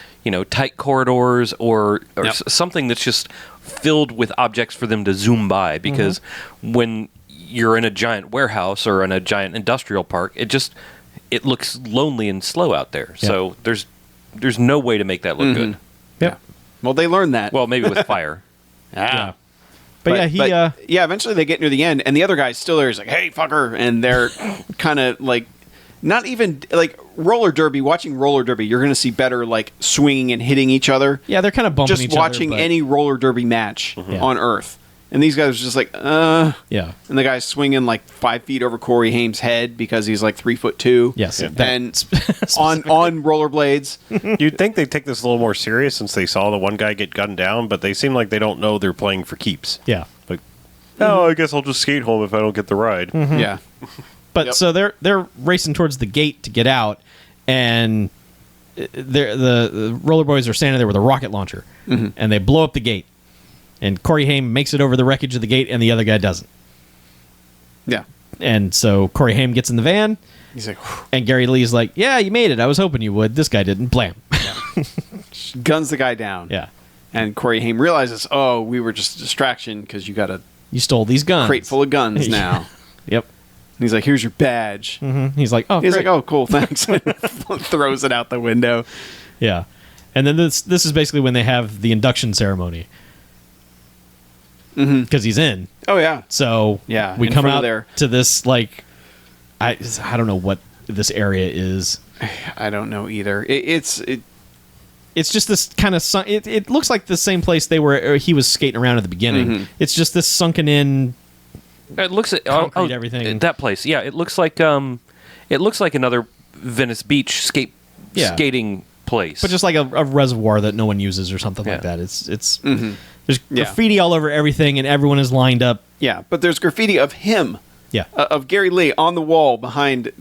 tight corridors, or Yep. something that's just filled with objects for them to zoom by. Because when you're in a giant warehouse or in a giant industrial park, it looks lonely and slow out there. Yeah. So there's no way to make that look good. Yep. well, they learned that. Well, maybe with fire. Yeah. But yeah, eventually they get near the end, and the other guy's still there. He's like, "Hey, fucker!" And they're kind of like, not even like roller derby. Watching roller derby, you're going to see better like swinging and hitting each other. yeah, they're kind of bumping Just each watching other. any roller derby match Yeah. on Earth, and these guys are just like, Yeah. And the guy's swinging like 5 feet over Corey Haim's head because he's like 3'2". Yes. and that- on rollerblades. You'd think they'd take this a little more serious since they saw the one guy get gunned down, but they seem like they don't know they're playing for keeps. Yeah. Like, oh, I guess I'll just skate home if I don't get the ride. Yeah, But Yep. so they're racing towards the gate to get out, and the Rollerboys are standing there with a rocket launcher, and they blow up the gate. And Corey Haim makes it over the wreckage of the gate, and the other guy doesn't. yeah. And so Corey Haim gets in the van, He's like, and Gary Lee's like, "Yeah, you made it. I was hoping you would. This guy didn't." Blam. guns the guy down. Yeah. And Corey Haim realizes, oh, we were just a distraction because you got a You stole these guns. crate full of guns now. Yep. And he's like, here's your badge. He's like, "Oh, He's great." like, oh, cool, thanks. Throws it out the window. Yeah. And then this is basically when they have the induction ceremony. Because he's in. Oh, yeah. So Yeah, we in come front of out there. to this, like, I don't know what this area is. I don't know either. It's It's just this kind of it looks like the same place he was skating around at the beginning. It's just this sunken in. It looks at Concrete, everything. That place, yeah. It looks like another Venice Beach skating place. But just like a reservoir that no one uses or something like Yeah. that. It's there's graffiti all over everything, and everyone is lined up. yeah, but there's graffiti of him, Yeah. of Gary Lee on the wall behind it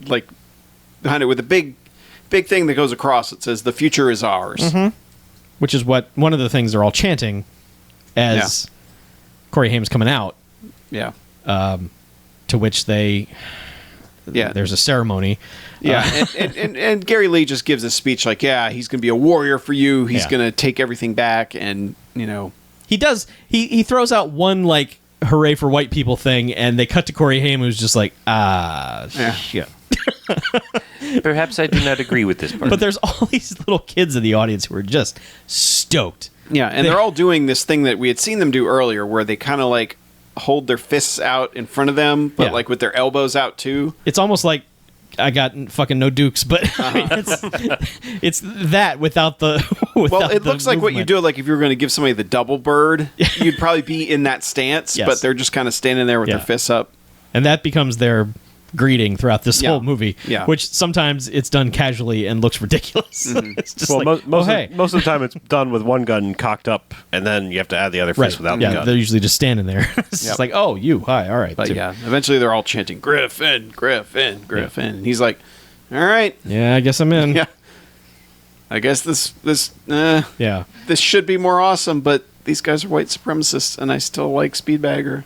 with a big thing that goes across. It says, "The future is ours." Which is what one of the things they're all chanting as Corey Haim's coming out. Yeah, To which there's a ceremony. yeah. And Gary Lee just gives a speech like, "Yeah, he's going to be a warrior for you. He's Yeah. going to take everything back." And He does. He throws out one like hooray for white people thing, and they cut to Corey Haim, who's just like, shit. Perhaps I do not agree with this part. But there's all these little kids in the audience who are just stoked. yeah, and they're all doing this thing that we had seen them do earlier, where they kind of like hold their fists out in front of them, but Yeah. like with their elbows out too. It's almost like I got fucking no dukes, but it's that without the. Well, it looks like what you do, like if you were going to give somebody the double bird, you'd probably be in that stance, Yes. but they're just kind of standing there with Yeah. their fists up. And that becomes their greeting throughout this Yeah. whole movie. Yeah. Which sometimes it's done casually and looks ridiculous. It's just Well, like, most of the time it's done with one gun cocked up, and then you have to add the other fist right. without Yeah, the gun. they're usually just standing there. It's Yep. just like, oh, you, hi, all right. But yeah, eventually they're all chanting, "Griffin, Griffin, Griffin." And he's like, "All right, Yeah, I guess I'm in. yeah, I guess this Yeah. should be more awesome, but these guys are white supremacists, and I still like Speedbagger,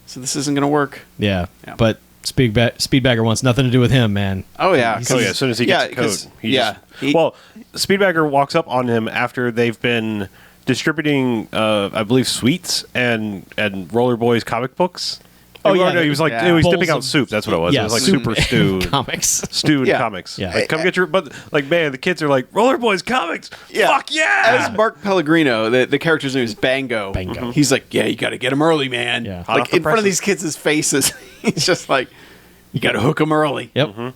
so this isn't going to work." Yeah. Yeah. But Speedbagger wants nothing to do with him, man. Oh yeah, He's- Oh yeah, as soon as he gets the code, 'cause- he yeah. just- well, Speedbagger walks up on him after they've been distributing, I believe, sweets and Rollerboys comic books. Oh, yeah, no, he was like yeah. he was Bowls dipping out of- soup. That's what it was. Yeah, It was like soup super and stew, comics. stewed Yeah. comics. Yeah. Like, come get your, but like, man, the kids are like Rollerboys comics. Fuck yeah! As Mark Pellegrino, the character's name is Bango. Bango. He's like, "Yeah, you got to get him early, man." Yeah. Hot off Like the in front of presses. these kids' faces, he's just like, "You got to hook them early." Yep.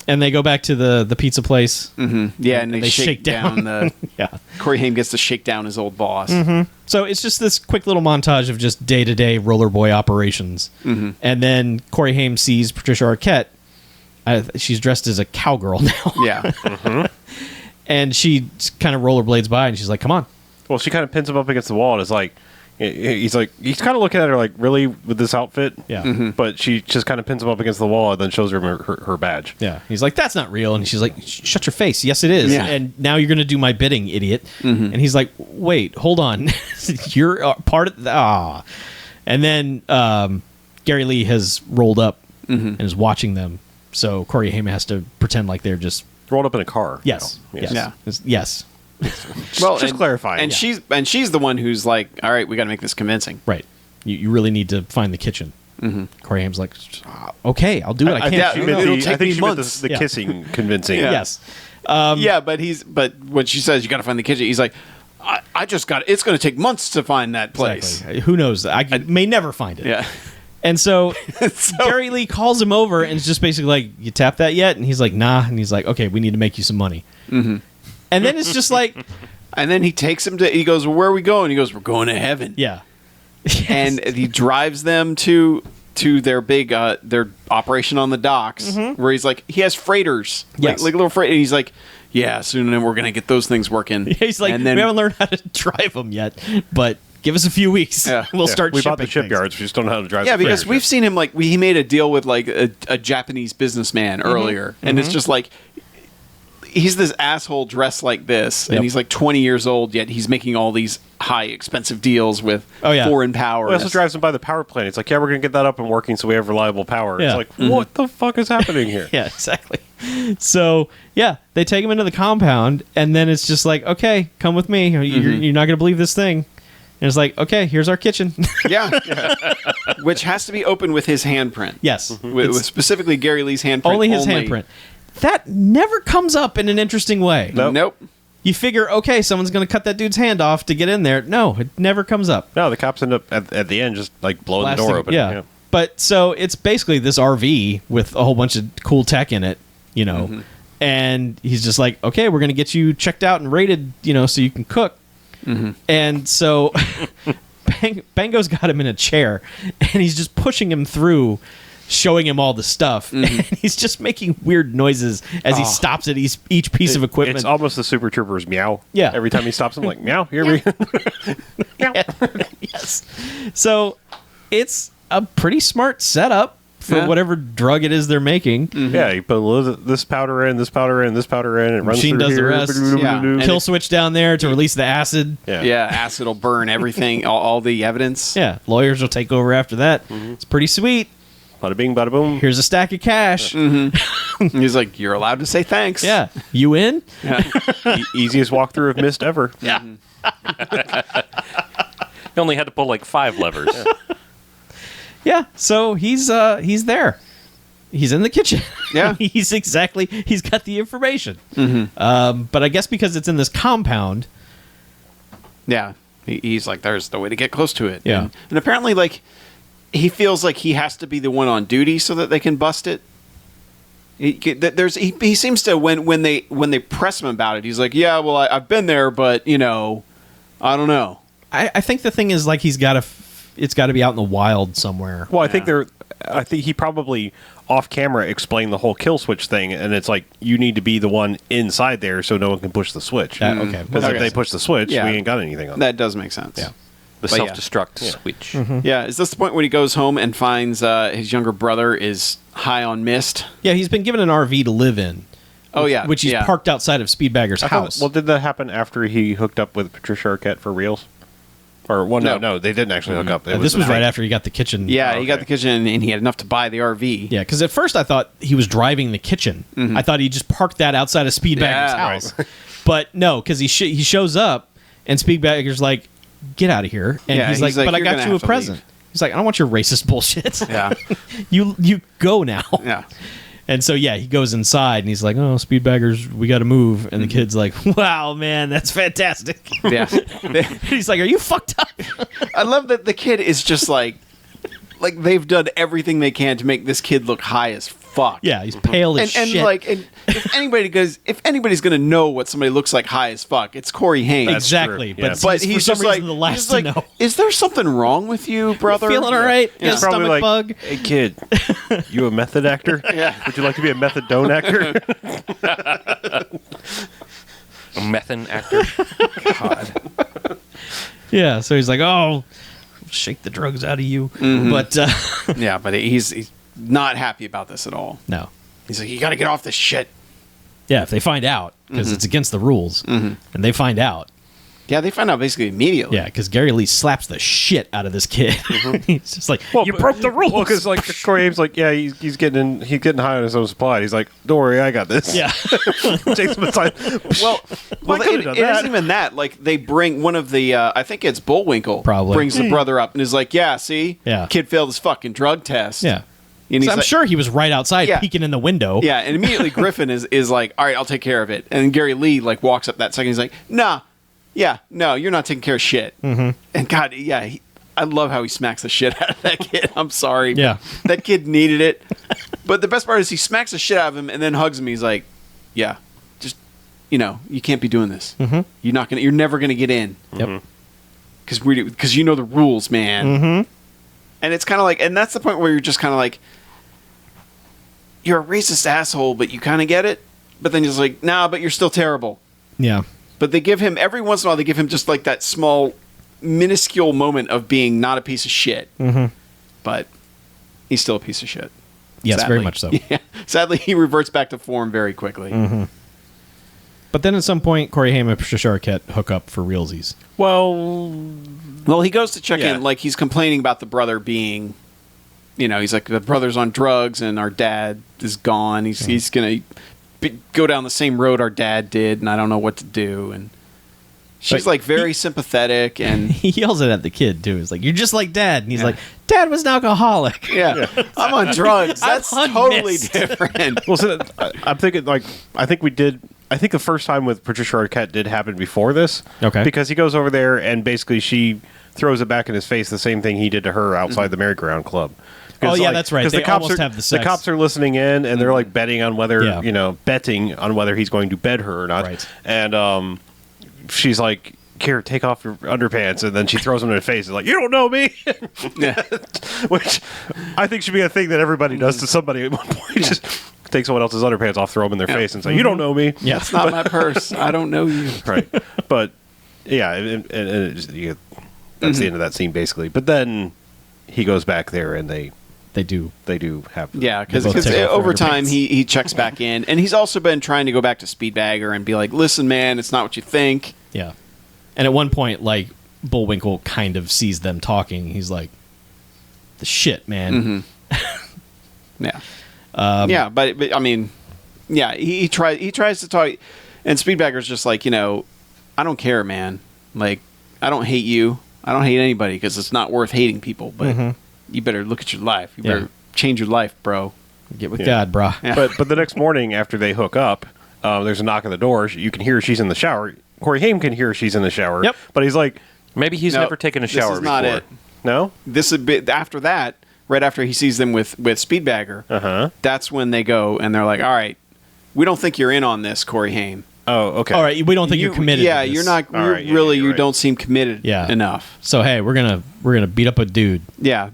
And they go back to the pizza place. Yeah, and they shake down the. Yeah. Corey Haim gets to shake down his old boss. So it's just this quick little montage of just day-to-day Rollerboy operations. And then Corey Haim sees Patricia Arquette. She's dressed as a cowgirl now. Yeah, And she kind of rollerblades by, and she's like, come on. Well, she kind of pins him up against the wall and is like, He's kind of looking at her like, really, with this outfit? Yeah. But she just kind of pins him up against the wall and then shows her her badge. Yeah. He's like, that's not real. And she's like, shut your face. Yes, it is. Yeah. And now you're going to do my bidding, idiot. And he's like, wait, hold on. You're part of the... And then Gary Lee has rolled up and is watching them. So Corey Haim has to pretend like they're just... Rolled up in a car. Yes. You know? Yes. Yes. Well, just clarifying. And she's the one who's like, all right, we got to make this convincing. Right. You really need to find the kitchen. Corey Haim's like, okay, I'll do it. I can't. She It'll meant take I think me she meant months. the Yeah. kissing convincing. Yeah. Yes. But when she says you got to find the kitchen, he's like, I just got. It's going to take months to find that place. Exactly. Who knows? I may never find it. Yeah. And so, Gary Lee calls him over and is just basically like, you tapped that yet? And he's like, nah. And he's like, okay, we need to make you some money. And then it's just like, And then he takes him to. He goes, well, "Where are we going?" He goes, "We're going to heaven." yeah. And he drives them to their big their operation on the docks, where he's like, he has freighters, Yes. like little freight. And he's like, "Yeah, soon we're gonna get those things working." He's like, and then we haven't learned how to drive them yet, but give us a few weeks. Yeah. We'll Yeah, start we bought the shipping things. shipyards. We just don't know how to drive. yeah, the because freighters we've yet. seen him like he made a deal with like a Japanese businessman earlier, and it's just like. He's this asshole dressed like this, Yep. and he's like 20 years old, yet he's making all these high, expensive deals with foreign powers. He also drives them by the power plant. It's like, yeah, we're going to get that up and working so we have reliable power. Yeah. It's like, what the fuck is happening here? Yeah, exactly. So, yeah, they take him into the compound, and then it's just like, okay, come with me. You're not going to believe this thing. And it's like, okay, here's our kitchen. Yeah. Which has to be opened with his handprint. Yes. With It's specifically Gary Lee's handprint. only his handprint. That never comes up in an interesting way. Nope. You figure, okay, someone's going to cut that dude's hand off to get in there. No, it never comes up. No, the cops end up at the end just like blowing the door open. Yeah. But so it's basically this RV with a whole bunch of cool tech in it, you know. And he's just like, okay, we're going to get you checked out and rated, you know, so you can cook. And so Bango's got him in a chair, and he's just pushing him through, showing him all the stuff. And he's just making weird noises as he stops at each piece of equipment. It's almost the Super Troopers meow. Yeah. Every time he stops, I'm like, meow, here we Yes. So it's a pretty smart setup for whatever drug it is they're making. Yeah, you put a little this powder in, this powder in, this powder in, and it runs Machine through does the here. rest. Yeah. And Kill switch down there to release the acid. Yeah, acid will burn everything, all the evidence. Yeah, lawyers will take over after that. It's pretty sweet. Bada bing, bada boom. Here's a stack of cash. He's like, you're allowed to say thanks. Yeah, you in? Yeah. Easiest walkthrough of Myst ever. Yeah. He only had to pull like 5 levers. Yeah. So he's there. He's in the kitchen. Yeah. he's got the information. But I guess because it's in this compound. Yeah. He's like, there's no way to get close to it. Yeah. And apparently, like, he feels like he has to be the one on duty so that they can bust it. He seems to when they press him about it, he's like, yeah, well, I've been there, but you know, I don't know. I think the thing is like it's got to be out in the wild somewhere. Well, I think he probably off camera explained the whole kill switch thing, and it's like you need to be the one inside there so no one can push the switch. Okay. Because if they push the switch, Yeah. we ain't got anything on That does make sense. Yeah. The But yeah. self-destruct switch. Yeah. Is this the point when he goes home and finds his younger brother is high on mist? Yeah, he's been given an RV to live in. Oh, yeah. Which he's Yeah. parked outside of Speedbagger's house. Well, did that happen after he hooked up with Patricia Arquette for reals? Or no, they didn't actually hook up. This was right after he got the kitchen. Yeah, Oh, he got okay. the kitchen and he had enough to buy the RV. Yeah, because at first I thought he was driving the kitchen. I thought he just parked that outside of Speedbagger's Yeah, house. But no, because he shows up and Speedbagger's like, "Get out of here!" And Yeah, he's like, "But I "You're got gonna you a have to present." leave. He's like, "I don't want your racist bullshit. Yeah. you go now." Yeah. And so yeah, he goes inside and he's like, "Oh, Speedbaggers, we got to move." And the kid's like, "Wow, man, that's fantastic." Yeah. He's like, "Are you fucked up?" I love that the kid is just like they've done everything they can to make this kid look high as fuck. Yeah, he's pale as And shit. if anybody's gonna know what somebody looks like high as fuck, it's Corey Haim. That's exactly. true, yeah. But he's he's for just some like reason the last he's to like, know. is there something wrong with you, brother? Feeling all right? Yeah. Yeah. Stomach bug? Hey, kid, you a method actor? Yeah. Would you like to be a methadone actor? A methan actor. God. Yeah, so he's like, oh, shake the drugs out of you. Mm-hmm. But, Yeah, but he's not happy about this at all. no. He's like, you got to get off this shit. Yeah, if they find out, because it's against the rules, and they find out. Yeah, they find out basically immediately. Yeah, because Gary Lee slaps the shit out of this kid. He's just like, you broke the rules. Well, because like Corey Haim's like, yeah, he's getting high on his own supply. He's like, don't worry, I got this. Yeah. Takes him aside. Well, I could've it done isn't that. even that. Like, they bring one of the, I think it's Bullwinkle, Probably. brings the brother up and is like, yeah, see? Yeah. Kid failed his fucking drug test. Yeah. And So he's I'm like, sure he was right outside Yeah. peeking in the window. Yeah, and immediately Griffin is like, all right, I'll take care of it. And Gary Lee, like, walks up that second. He's like, nah, yeah, no, you're not taking care of shit. Mm-hmm. And God, yeah, I love how he smacks the shit out of that kid. I'm sorry. but Yeah. That kid needed it. But the best part is he smacks the shit out of him and then hugs him. He's like, yeah, just, you can't be doing this. Mm-hmm. You're never going to get in. Yep. Because you know the rules, man. Mm-hmm. And it's kind of like, and that's the point where you're just kind of like, you're a racist asshole, but you kind of get it. But then you're just like, nah, but you're still terrible. Yeah. But they give him, every once in a while, they give him just like that small, minuscule moment of being not a piece of shit. Mm-hmm. But he's still a piece of shit. Yes, Sadly. very much so. Yeah. Sadly, he reverts back to form very quickly. Mm-hmm. But then at some point, Corey Haim and Patricia Arquette hook up for realsies. Well, he goes to check Yeah. in, like he's complaining about the brother being, he's like, the brother's on drugs and our dad is gone. He's going to go down the same road our dad did, and I don't know what to do. And she's But like very sympathetic, and He yells it at the kid, too. He's like, you're just like Dad. And he's like, Dad was an alcoholic. yeah, I'm on drugs. That's I'm on totally mist. Well, different. so I'm thinking like I think the first time with Patricia Arquette did happen before this. Okay. Because he goes over there and basically she throws it back in his face the same thing he did to her outside the merry-go-round club. Oh, yeah, that's right. 'cause They almost have the the sex. cops are listening in and they're like betting on whether Yeah. he's going to bed her or not. Right. And she's like, "Here, take off your underpants," and then she throws him in the face. It's like, "You don't know me," Yeah. which I think should be a thing that everybody does to somebody at one point. Just take someone else's underpants off, throw them in their face, and say, "You don't know me." Yeah. That's not my purse. I don't know you. Right. But yeah, that's the end of that scene basically. But then he goes back there and they do. have Yeah, They both because take off over their time underpants. he checks back in, and he's also been trying to go back to Speedbagger and be like, "Listen, man, it's not what you think." Yeah. And at one point, like, Bullwinkle kind of sees them talking. He's like, the shit, man. Yeah, yeah, but I mean, yeah, he tries to talk, and Speedbagger's just like, I don't care, man. Like, I don't hate you. I don't hate anybody because it's not worth hating people. But you better look at your life. You better change your life, bro. Get with God, brah. Yeah. But the next morning after they hook up, there's a knock on the door. You can hear she's in the shower. Corey Haim can hear she's in the shower. Yep. But he's like, Maybe he's No, never taken a shower This is not before. it. no? This is after that. Right after he sees them with Speedbagger, that's when they go and they're like, "All right, we don't think you're in on this, Corey Haim. Oh, okay. All right, we don't think you're committed. Yeah, to this. you're not. All right, yeah, really, you're you right. don't seem committed Yeah. enough. So hey, we're gonna beat up a dude. Yeah,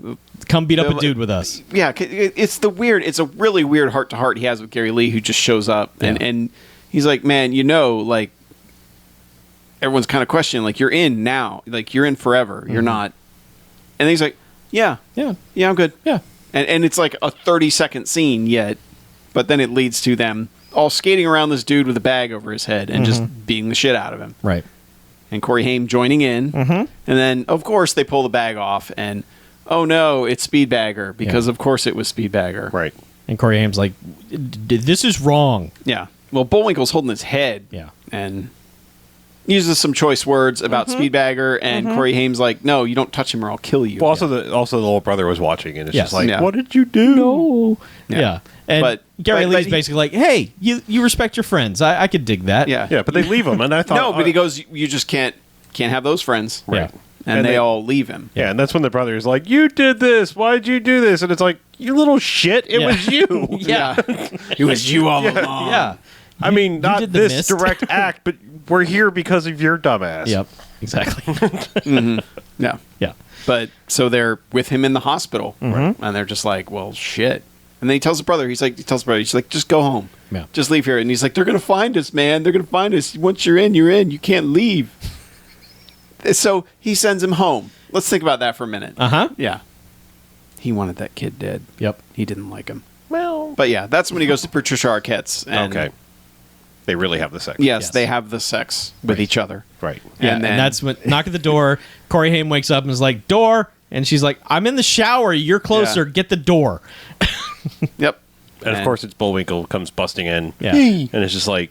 Come beat up The- a dude with us. yeah. It's it's a really weird heart to heart he has with Gary Lee, who just shows up and he's like, "Man, like everyone's kind of questioning, like, you're in now, like you're in forever. You're not." And he's like, "Yeah, Yeah. yeah, I'm good." Yeah. And it's like a 30-second scene yet, but then it leads to them all skating around this dude with a bag over his head and just beating the shit out of him. Right. And Corey Haim joining in. And then, of course, they pull the bag off and, oh no, it's Speedbagger, because of course it was Speedbagger. Right. And Corey Haim's like, this is wrong. Yeah. Well, Bullwinkle's holding his head. Yeah. And uses some choice words about Speedbagger, and Corey Haim's like, "No, you don't touch him or I'll kill you." Well, also the little brother was watching, and it's Yes. just like, Yeah. what did you do? No. Yeah. Yeah. And But- Gary but Lee's he- basically like, hey, you respect your friends. I could dig that. Yeah. Yeah, but they leave him, and I thought, No, but he goes, "You just can't have those friends." Yeah. And, And they they- all leave him. Yeah, and that's when the brother is like, "You did this. Why'd you do this?" And it's like, "You little shit. It Yeah. was you." Yeah. It was you all along. Yeah. I mean, you not did the this mist. direct act, but we're here because of your dumbass. Yep. Exactly. Yeah. Yeah. But so they're with him in the hospital, and they're just like, "Well, shit." And then he tells the brother, he's like, "Just go home. Yeah. Just leave here." And he's like, "They're gonna find us, man. They're gonna find us. Once you're in, you're in. You can't leave." So he sends him home. Let's think about that for a minute. Uh-huh. Yeah. He wanted that kid dead. Yep. He didn't like him. Well, But yeah, that's when he goes to Patricia Arquette's. And okay. They really have the sex. Yes, Yes. they have the sex with each other. Right. Yeah, And then- and that's when knock at the door. Corey Haim wakes up and is like, "Door," and she's like, "I'm in the shower. You're closer. Yeah. Get the door." Yep. And of course, it's Bullwinkle comes busting in. Yeah. And it's just like,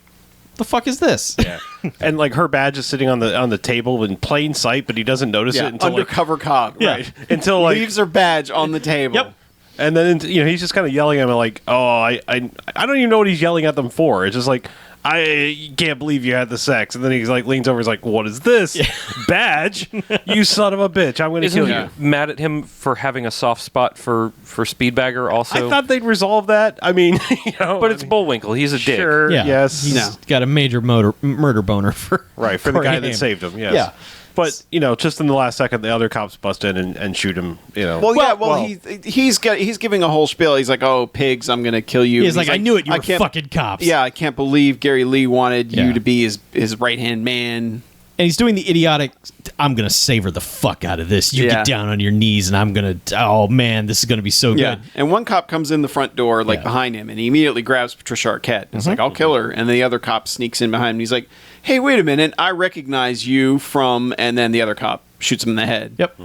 The fuck is this? yeah. And like her badge is sitting on the table in plain sight, but he doesn't notice Yeah, it until undercover cop. Yeah. Right. until like Leaves her badge on the table. Yep. and then he's just kind of yelling at him like, oh, I don't even know what he's yelling at them for. It's just like, I can't believe you had the sex. And then he's like leans over, he's like, what is this badge? You son of a bitch! I'm going to Isn't kill he you. mad at him for having a soft spot for Speedbagger also? I thought they'd resolve that. I mean, but it's Bullwinkle. He's a dick. sure, Yeah. yes, He's got a major murder boner for right for the Corey guy Haim. that saved him. Yes. Yeah. But just in the last second, the other cops bust in and shoot him. Well, yeah. Well, he's giving a whole spiel. He's like, "Oh, pigs, I'm going to kill you." He's like, "I knew it. You I were can't- fucking cops." Yeah, I can't believe Gary Lee wanted Yeah. you to be his right hand man. And he's doing the idiotic, "I'm going to savor the fuck out of this. You Yeah. get down on your knees and I'm going to, oh man, this is going to be so Yeah. good." And one cop comes in the front door, like Yeah. behind him, and he immediately grabs Patricia Arquette. It's like, I'll kill her. And the other cop sneaks in behind him. He's like, hey, wait a minute. I recognize you from. And then the other cop shoots him in the head. Yep.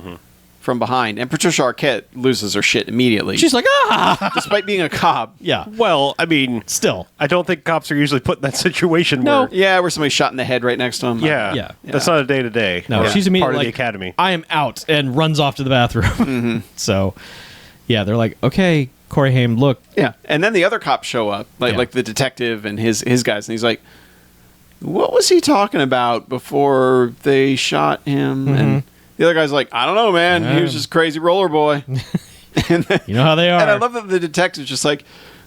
From behind. And Patricia Arquette loses her shit immediately. She's like, "Ah!" despite being a cop. Yeah. well, I mean, Still. I don't think cops are usually put in that situation. No. Where, Yeah, where somebody's shot in the head right next to him. yeah, Yeah. that's not a day to day. No, she's immediately part of like, the academy. "I am out," and runs off to the bathroom. So, yeah, they're like, "Okay, Corey Haim, look." Yeah. And then the other cops show up, like the detective and his guys, and he's like, what was he talking about before they shot him? And the other guy's like, I don't know, man. He was just a crazy roller boy. And then, You know how they are. and I love that the detective's just like,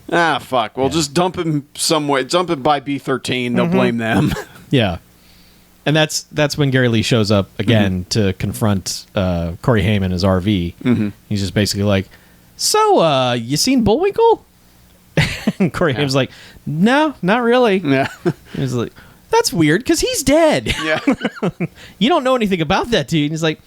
fuck. Well, just dump him somewhere. Dump him by B13. They'll blame them. Yeah. And that's when Gary Lee shows up again to confront Corey Haim in his RV. He's just basically like, "So, you seen Bullwinkle?" And Corey Haim's like, "No, not really." Yeah. He's like, "That's weird because he's dead. Yeah. You don't know anything about that dude." And he's like,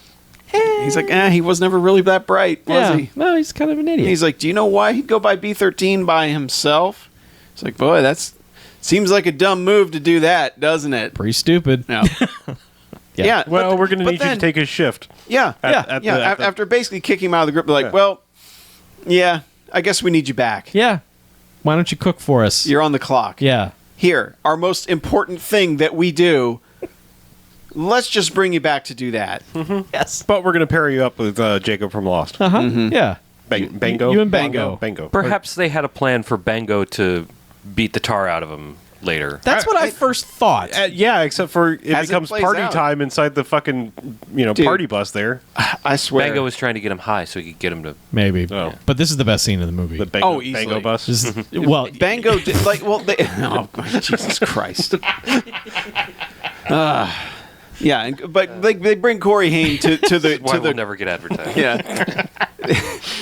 He's like, he was never really that bright, was "Yeah, he? no, he's kind of an idiot." And he's like, do you know why he'd go by B13 by himself? It's like, boy, that's seems like a dumb move to do that, doesn't it? pretty stupid. No. Yeah. Well, we're going to but need you then- to take his shift. Yeah. at the- After basically kicking him out of the group, they're like, Yeah. well, yeah, I guess we need you back. Yeah. Why don't you cook for us? You're on the clock. Yeah. Here, our most important thing that we do. Let's just bring you back to do that. Yes. But we're going to pair you up with Jacob from Lost. Uh huh. Yeah. Bango? you and Bango. Bango. Perhaps they had a plan for Bango to beat the tar out of him later. That's what I first thought. Yeah, except for it As it becomes plays party out. time inside the fucking Dude. party bus there. I swear. Bango was trying to get him high so he could get him to. Maybe. Oh. But this is the best scene in the movie. The Bango, easily. Bango bus. This is- well, Bango did, oh Jesus Christ. Yeah, but they bring Corey Haim to the Why to we'll the never get advertised. yeah.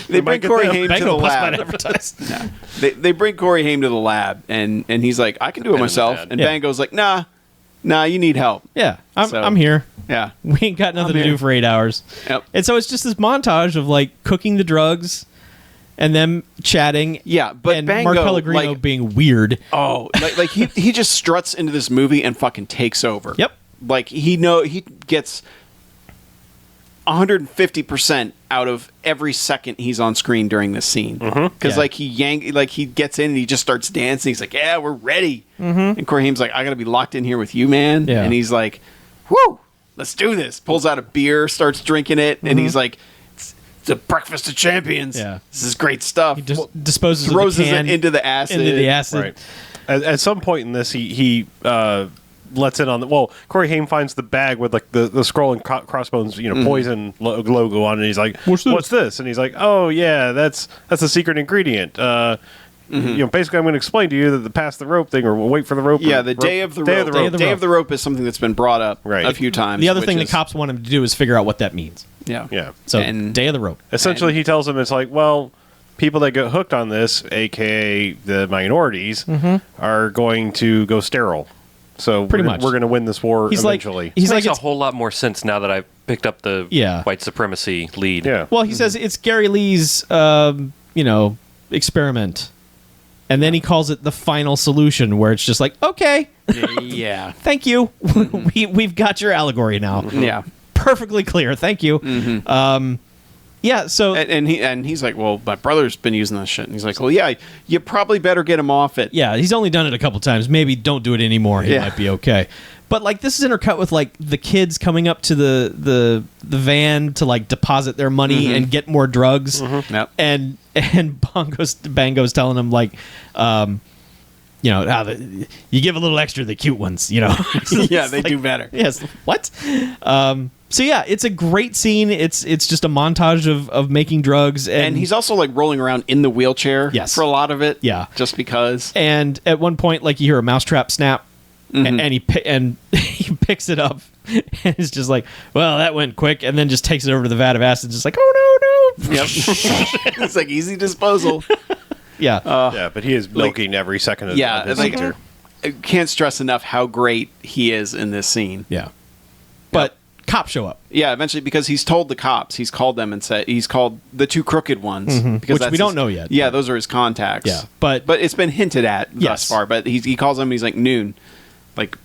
They bring get Corey the Haim to the Bango bus might lab. advertise. They bring Corey Haim to the lab, and he's like, I can do it in the myself. pad. And Yeah. Bango's like, nah, you need help. Yeah. So- I'm here. Yeah. We ain't got nothing to here. do for 8 hours. Yep. And so it's just this montage of like cooking the drugs and them chatting. Yeah, but and Bango, Mark Pellegrino like- being weird. Oh, like he just struts into this movie and fucking takes over. Yep. Like he gets 150% out of every second he's on screen during this scene. Because Yeah. he gets in and he just starts dancing. He's like, yeah, we're ready. And Corey Haim's like, I gotta be locked in here with you, man. Yeah. And he's like, whoo, let's do this. Pulls out a beer, starts drinking it, and he's like, it's a breakfast of champions. Yeah. This is great stuff. He just disposes throws of the can it into the acid. into the acid. Right. At some point in this, he lets in on the. Well, Corey Haim finds the bag with like the skull and crossbones, poison logo on it. And he's like, What's this? And he's like, oh yeah, that's a secret ingredient. Basically, I'm going to explain to you that the pass the rope thing or wait for the rope. Yeah, or the rope- day of the day rope. of the rope. Day of the rope is something that's been brought up Right. a few times. The other which thing the is- cops want him to do is figure out what that means. Yeah. Yeah. So, And- day of the rope. Essentially, he tells him it's like, well, people that get hooked on this, aka the minorities, are going to go sterile. So Pretty much. we're going to win this war He's eventually. like, he's It makes like, a whole lot more sense now that I picked up the white supremacy lead. yeah. well, he says it's Gary Lee's, experiment. And then he calls it the final solution, where it's just like, okay, Yeah. thank you. We've got your allegory now. Yeah. Perfectly clear. Thank you. Yeah, so... And he's like, well, my brother's been using this shit. And he's like, well, yeah, you probably better get him off it. Yeah, he's only done it a couple times. Maybe don't do it anymore. He Yeah. might be okay. But like this is intercut with like the kids coming up to the van to like deposit their money and get more drugs. Yep. And Bango's telling them like you give a little extra to the cute ones, Yeah, It's they like, do better. Yes. What? So yeah, it's a great scene. It's just a montage of making drugs And he's also like rolling around in the wheelchair Yes. for a lot of it. Yeah. Just because. And at one point, like you hear a mousetrap snap, and he picks it up, and it's just like, well, that went quick, and then just takes it over to the vat of acid, just like, oh no. Yep. It's like easy disposal. Yeah, Yeah, but he is milking every second of Yeah. his Like, future. I can't stress enough how great he is in this scene. yeah. But cops show up, Yeah, eventually, because he's told the cops, he's called them and said he's called the two crooked ones, because Which that's we don't know yet. Yeah, those are his contacts. Yeah, but it's been hinted at Yes. thus far. But he calls them and he's like, noon, like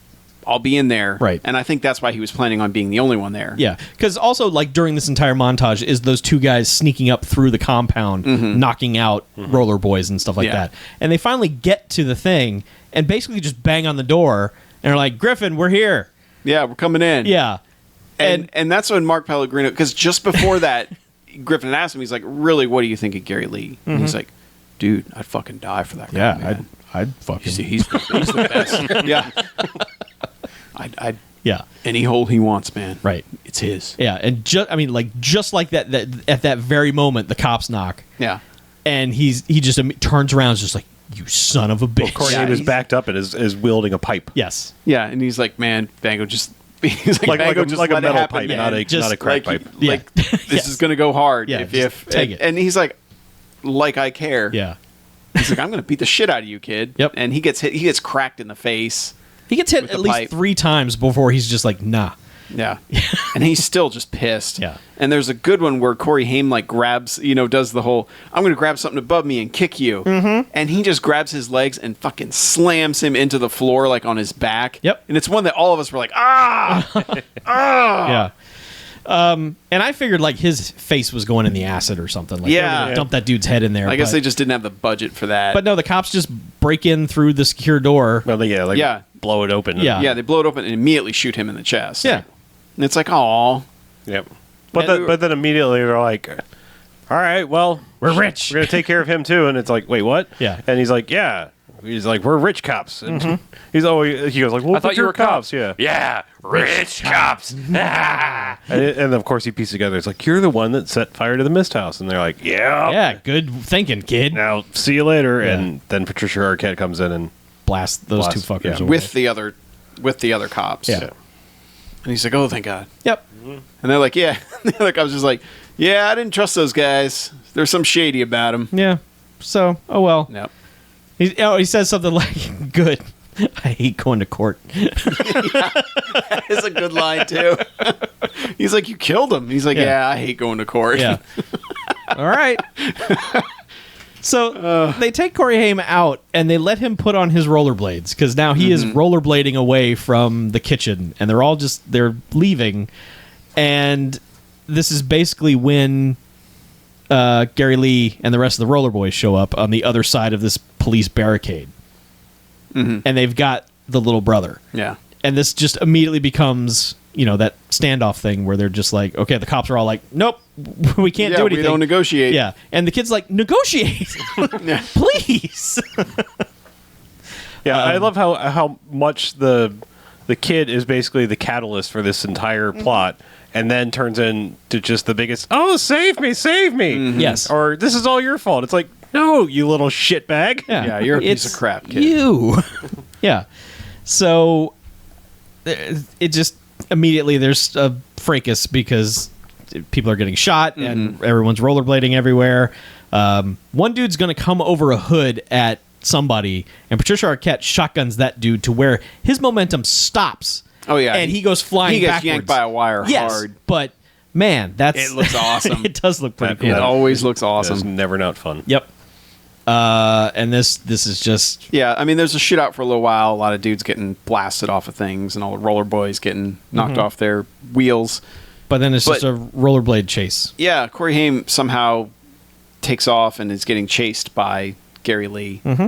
I'll be in there, Right. And I think that's why he was planning on being the only one there. yeah, because also like during this entire montage is those two guys sneaking up through the compound, knocking out Rollerboys and stuff like Yeah. that, and they finally get to the thing and basically just bang on the door and are like, Griffin, we're here. Yeah, we're coming in. Yeah, and that's when Mark Pellegrino, because just before that, Griffin asked him, he's like, really, what do you think of Gary Lee? And he's like, dude, I'd fucking die for that guy. yeah, man. I'd fucking He's the best. Yeah. I'd yeah. any hole he wants, man. Right. It's his. Yeah, and just like that at that very moment, the cops knock, Yeah. and he just turns around, and is just like, "You son of a bitch!" Corey Yeah, is he's- backed up and is wielding a pipe. Yes, Yeah, and he's like, man, Bango just he's Like Bango, a just like a let it metal happen, pipe, man. not a Just not a crack like, pipe. Yeah. like this Yes. is gonna go hard. Yeah, if just take it. And he's like I care. yeah. He's like, I'm gonna beat the shit out of you, kid. Yep. And he gets hit. He gets cracked in the face. He gets hit With at the least pipe. 3 times before he's just like, "Nah." Yeah. And he's still just pissed. Yeah. And there's a good one where Corey Haim like grabs, does the whole, I'm going to grab something above me and kick you. Mm-hmm. And he just grabs his legs and fucking slams him into the floor like on his back. Yep. And it's one that all of us were like, ah! Yeah. And I figured like his face was going in the acid or something. Like, Yeah. they were gonna dump that dude's head in there. I guess but, they just didn't have the budget for that. But no, the cops just break in through the secure door. Well, yeah, Yeah. blow it open. Yeah. yeah, they blow it open and immediately shoot him in the chest. Yeah. And it's like, oh, Yep. But And but then immediately they're like, all right, well, We're rich. we're gonna take care of him too. And it's like, wait, what? Yeah. And he's like, yeah. He's like, we're rich cops. And he goes like, well, I thought you you're were cops. Yeah. Yeah, rich cops. And of course he pieces together. It's like, you're the one that set fire to the mist house. And they're like, yeah. Yeah, good thinking, kid. Now see you later. Yeah. And then Patricia Arquette comes in and Blast those Blast, two fuckers yeah. away. with the other cops. Yeah. And he's like, oh, thank God. Yep. And they're like, yeah. The other cop's just like, yeah, I didn't trust those guys. There's some shady about them. Yeah. So, oh well. Yep. He says something like, "Good. I hate going to court." That is a good line, too. He's like, you killed him. He's like, Yeah. yeah, I hate going to court. Yeah. All right. So they take Corey Haim out and they let him put on his rollerblades because now he is rollerblading away from the kitchen, and they're leaving, and this is basically when Gary Lee and the rest of the Rollerboys show up on the other side of this police barricade, and they've got the little brother. Yeah. And this just immediately becomes, that standoff thing where they're just like, okay, the cops are all like, nope, we can't Yeah, do we anything. don't negotiate. Yeah. And the kid's like, negotiate, Yeah. please. yeah, I love how much the kid is basically the catalyst for this entire plot, and then turns into just the biggest, oh, save me, Yes. or this is all your fault. It's like, no, you little shitbag. Yeah, you're a piece It's of crap, kid. You. Yeah. So it just immediately there's a fracas because people are getting shot and everyone's rollerblading everywhere. One dude's going to come over a hood at somebody, and Patricia Arquette shotguns that dude to where his momentum stops. Oh yeah, and he goes flying. He gets backwards. yanked by a wire hard. But man, It looks awesome. It does look pretty cool. It always looks It's awesome. never not fun. Yep. And this is just Yeah, I mean, there's a shootout for a little while. A lot of dudes getting blasted off of things, and all the Rollerboys getting knocked off their wheels. But then it's just a rollerblade chase. Yeah, Corey Haim somehow takes off and is getting chased by Gary Lee. Mm-hmm.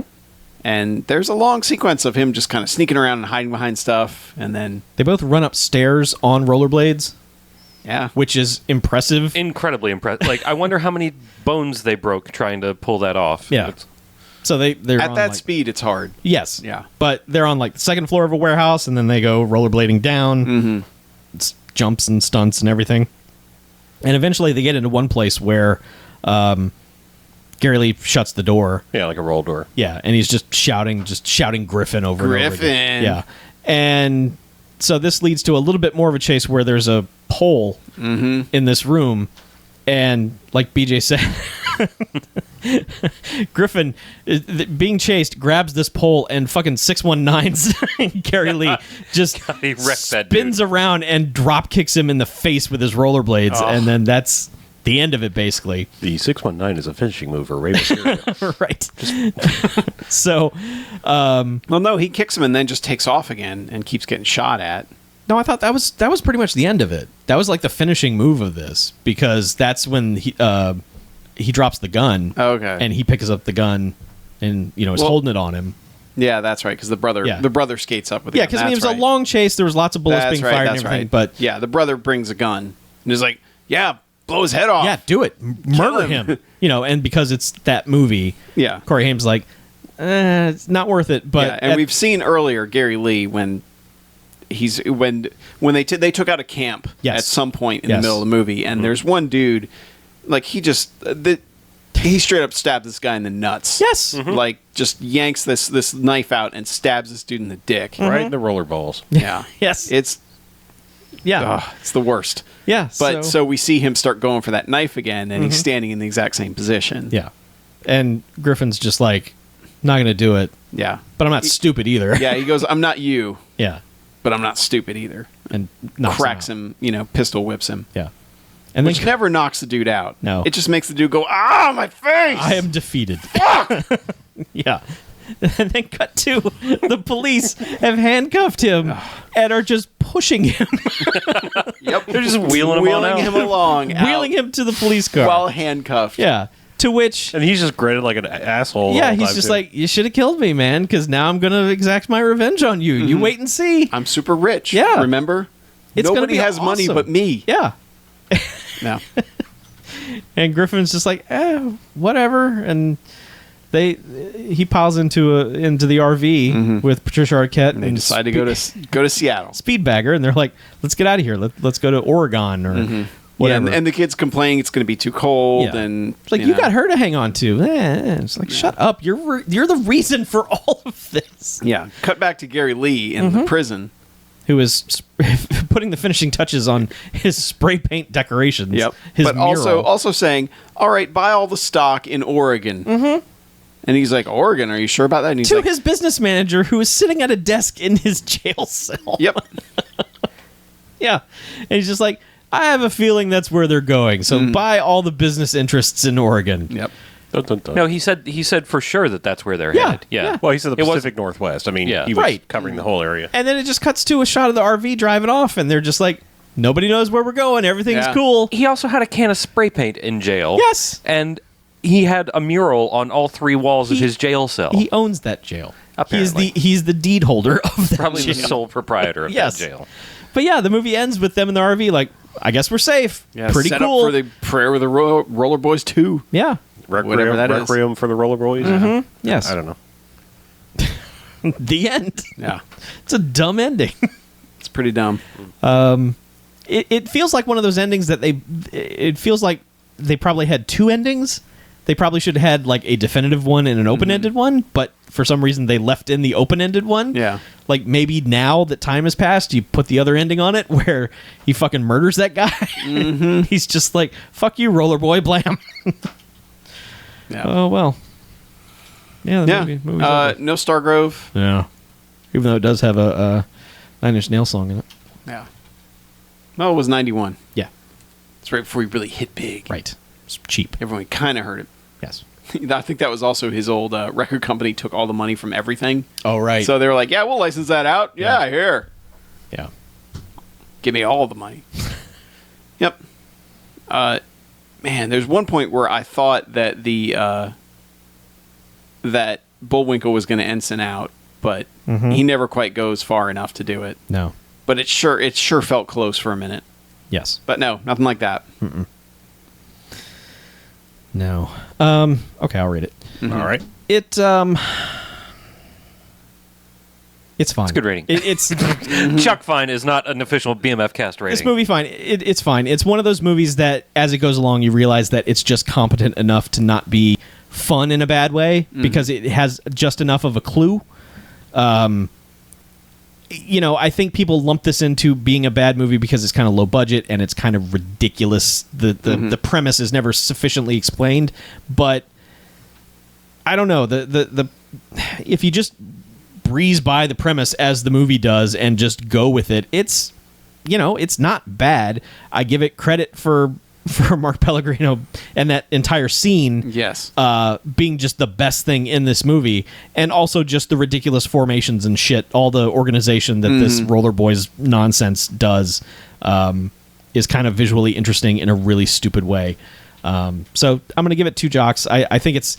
And there's a long sequence of him just kind of sneaking around and hiding behind stuff. And then, They both run upstairs on rollerblades, yeah. which is impressive. Incredibly impressive. Like, I wonder how many bones they broke trying to pull that off. Yeah. So they're At on, that like- speed, it's hard. Yes. Yeah. But they're on like the second floor of a warehouse, and then they go rollerblading down. Mm-hmm. It's jumps and stunts and everything. And eventually they get into one place where Gary Lee shuts the door. Yeah, like a roll door. Yeah, and he's just shouting Griffin over and over again. Griffin. Yeah. And so this leads to a little bit more of a chase where there's a pole in this room. And like BJ said, Griffin, being chased, grabs this pole and fucking 619s Gary Lee just He wrecked that spins dude. around and drop kicks him in the face with his rollerblades. And then that's the end of it, basically. The 619 is a finishing move for Rey Mysterio. Right. So, Well, no, he kicks him and then just takes off again and keeps getting shot at. no, I thought that was pretty much the end of it. That was like the finishing move of this, because that's when he drops the gun. Okay. And he picks up the gun and, is Well- holding it on him. Yeah, that's right, because the brother skates up with the Yeah, gun. because it was That's a long chase. There was lots of bullets That's being right, fired and that's everything. right. But yeah, the brother brings a gun and is like, yeah, blow his head off. yeah, do it. Murder him. And because it's that movie, Yeah. Corey Haim's like, it's not worth it. But Yeah, and we've seen earlier Gary Lee when they took out a camp Yes. at some point in Yes. the middle of the movie, and there's one dude, like he straight up stabbed this guy in the nuts. Yes. Like just yanks this knife out and stabs this dude in the dick. Right in the roller balls. Yeah. Yes. It's it's the worst. Yeah. But so we see him start going for that knife again, and he's standing in the exact same position. yeah. And Griffin's just like, not going to do it. Yeah. But I'm not stupid either. Yeah, he goes, I'm not you, Yeah. but I'm not stupid either. And knocks Cracks out. him, pistol whips him. Yeah. And Which then never knocks the dude out. No. It just makes the dude go, ah, my face! I am defeated. Yeah. And then cut to the police have handcuffed him and are just pushing him, Yep. They're just wheeling him on out. him along. wheeling him to the police car. While handcuffed. Yeah. To which, And he's just gritted like an asshole. yeah, the whole he's time, just too. like, you should have killed me, man, because now I'm going to exact my revenge on you. You wait and see. I'm super rich. Yeah. Remember? It's gonna Nobody be has money awesome. but me. Yeah. No. And Griffin's just like, whatever. And he piles into the RV with Patricia Arquette, and They decide to go to Seattle. Speedbagger, and they're like, let's get out of here. Let's go to Oregon or Yeah, whatever. and the kids complain it's going to be too cold, Yeah. and It's like, you got her to hang on to. It's like, shut up. You're the reason for all of this. Yeah. Cut back to Gary Lee in the prison. Who is putting the finishing touches on his spray paint decorations. Yep. His But mural. also saying, all right, buy all the stock in Oregon. Mm-hmm. And he's like, Oregon? Are you sure about that? And he's to like, his business manager, who is sitting at a desk in his jail cell. yep. Yeah. And he's just like, I have a feeling that's where they're going. So buy all the business interests in Oregon. Yep. Dun, dun, dun. No, he said for sure that's where they're Yeah, headed. Yeah. yeah. Well, he said the It was- Pacific Northwest. I mean, Yeah. he was Right. covering the whole area. And then it just cuts to a shot of the RV driving off, and they're just like, nobody knows where we're going. Everything's Yeah. cool. He also had a can of spray paint in jail. Yes. And he had a mural on all three walls of He- his jail cell. He owns that jail. Apparently. He's the deed holder of that Probably jail. the sole proprietor of Yes. that jail. But yeah, the movie ends with them in the RV like, I guess we're safe. Yeah, Pretty set cool. up for the Prayer with the Rollerboys 2. Yeah. Whatever that is. Requiem for the Rollerboys. Yes. I don't know. The end. Yeah. It's a dumb ending. It's pretty dumb. It feels like one of those endings that it feels like they probably had two endings. They probably should have had like a definitive one and an open-ended one, but for some reason they left in the open-ended one. Yeah. Like maybe now that time has passed, you put the other ending on it where he fucking murders that guy. He's just like, fuck you, roller boy, blam. Yeah. Oh, well. Yeah, Yeah. movie's over. No Stargrove. Yeah. Even though it does have a Nine Inch Nails song in it. Yeah. No, it was 91. Yeah. It's right before he really hit big. Right. It's cheap. Everyone kind of heard it. Yes. I think that was also his old record company took all the money from everything. Oh, right. So they were like, yeah, we'll license that out. Yeah, here. Yeah. Give me all the money. Yep. Man, there's one point where I thought that that Bullwinkle was going to ensign out, but he never quite goes far enough to do it. No. But it sure felt close for a minute. Yes. But no, nothing like that. No. Okay, I'll read it. All right. It's fine. It's a good rating. It's Chuck Fine is not an official BMFcast rating. this movie fine. It's fine. It's one of those movies that, as it goes along, you realize that it's just competent enough to not be fun in a bad way because it has just enough of a clue. I think people lump this into being a bad movie because it's kind of low budget and it's kind of ridiculous. The premise is never sufficiently explained, but I don't know. The if you just breeze by the premise as the movie does and just go with it, it's not bad. I give it credit for Mark Pellegrino and that entire scene Yes. being just the best thing in this movie, and also just the ridiculous formations and shit, all the organization that this Rollerboys nonsense does is kind of visually interesting in a really stupid way. So I'm going to give it 2 jocks. I think it's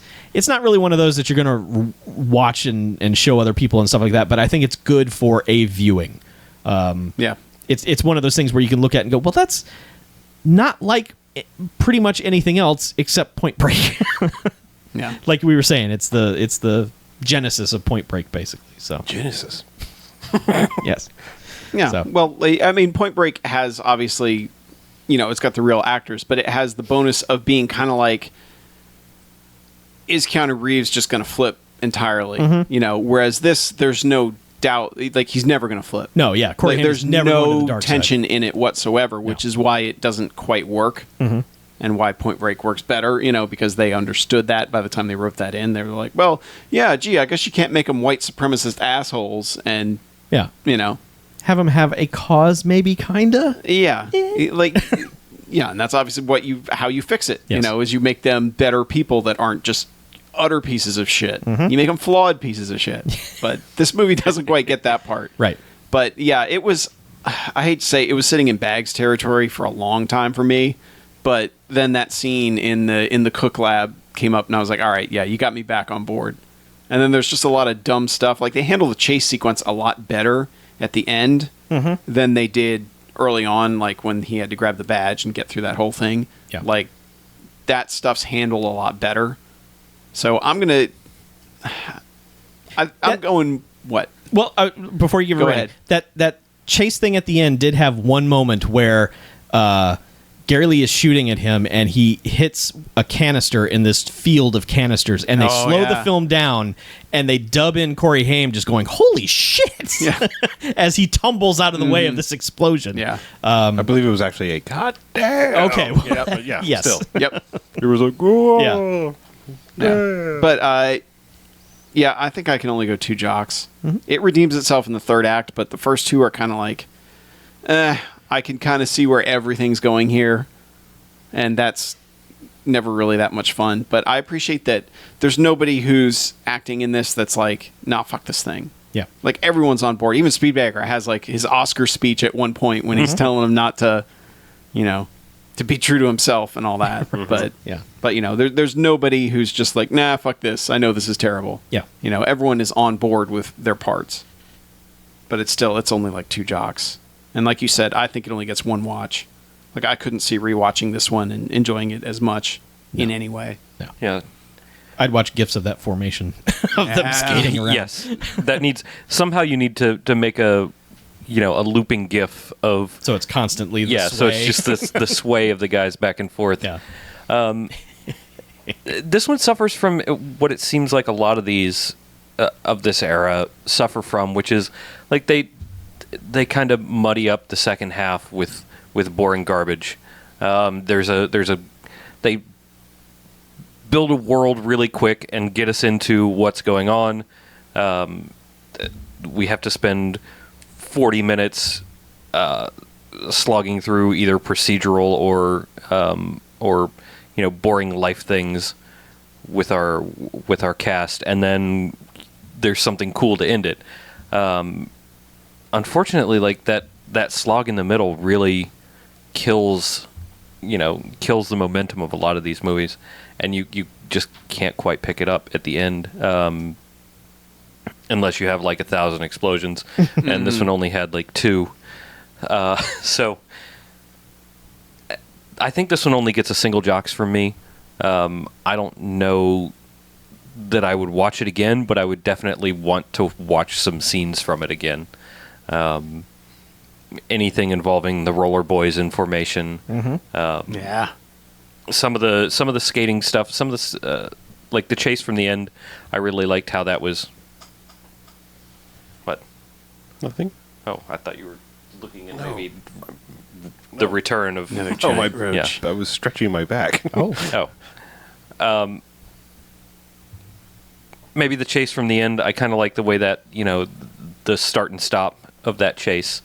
not really one of those that you're going to watch and show other people and stuff like that, but I think it's good for a viewing. Yeah. It's one of those things where you can look at and go, well, that's not like pretty much anything else except Point Break. Yeah. Like we were saying, it's the genesis of Point Break, basically. So Genesis. yes. Yeah. So. Well, I mean, Point Break has obviously, it's got the real actors, but it has the bonus of being kind of like, is Keanu Reeves just going to flip entirely? Whereas this, there's no doubt, like he's never going to flip. No, yeah. Corey Haim There's is never going to the no dark tension side. in it whatsoever, which is why it doesn't quite work. And why Point Break works better, because they understood that by the time they wrote that in. They were like, well, yeah, gee, I guess you can't make them white supremacist assholes. And, Yeah. yeah. Have them have a cause, maybe, kinda. Like, yeah, and that's obviously how you fix it, Yes. is you make them better people that aren't just utter pieces of shit. You make them flawed pieces of shit. But this movie doesn't quite get that part. Right. But yeah, it was, I hate to say, it was sitting in bags territory for a long time for me. But then that scene in the cook lab came up and I was like, all right, yeah, you got me back on board. And then there's just a lot of dumb stuff. Like they handle the chase sequence a lot better at the end than they did early on, like when he had to grab the badge and get through that whole thing. Yeah. Like that stuff's handled a lot better. So I'm going to... I'm going... What? Well, before you give it Go away, ahead. that chase thing at the end did have one moment where Gary Lee is shooting at him and he hits a canister in this field of canisters, and they slow the film down and they dub in Corey Haim just going, holy shit, as he tumbles out of the way of this explosion. Yeah. I believe it was actually a goddamn. Okay. Yeah, but yeah. Yes. Still. Yep. It was like, whoa. Yeah. Yeah. But, yeah, I think I can only go 2 jocks. It redeems itself in the third act, but the first 2 are kind of like, I can kind of see where everything's going here, and that's never really that much fun. But I appreciate that there's nobody who's acting in this that's like, nah, fuck this thing. Yeah. Like, everyone's on board. Even Speedbagger has, like, his Oscar speech at one point when he's telling him not to, to be true to himself and all that. But, Yeah. But, there's nobody who's just like, nah, fuck this. I know this is terrible. Yeah. Everyone is on board with their parts. But it's only like 2 jocks. And like you said, I think it only gets 1 watch. Like, I couldn't see rewatching this one and enjoying it as much in any way. Yeah. I'd watch GIFs of that formation of them skating around. Yes. That needs somehow you need to make a looping GIF of So it's constantly the so it's just the sway of the guys back and forth. Yeah. This one suffers from what it seems like a lot of these of this era suffer from, which is like they kind of muddy up the second half with boring garbage. They build a world really quick and get us into what's going on. We have to spend 40 minutes slogging through either procedural or boring life things with our cast, and then there's something cool to end it. Unfortunately, like that slog in the middle really kills the momentum of a lot of these movies, and you just can't quite pick it up at the end, unless you have like 1,000 explosions, and this one only had like 2. So I think this one only gets a single jocks from me. I don't know that I would watch it again, but I would definitely want to watch some scenes from it again. Anything involving the Rollerboys in formation. Yeah. Some of the skating stuff, some of the like the chase from the end, I really liked how that was. What? Nothing. Oh, I thought you were looking at maybe the return of. Another My giant roach. I was stretching my back. Maybe the chase from the end. I kind of like the way that the start and stop of that chase,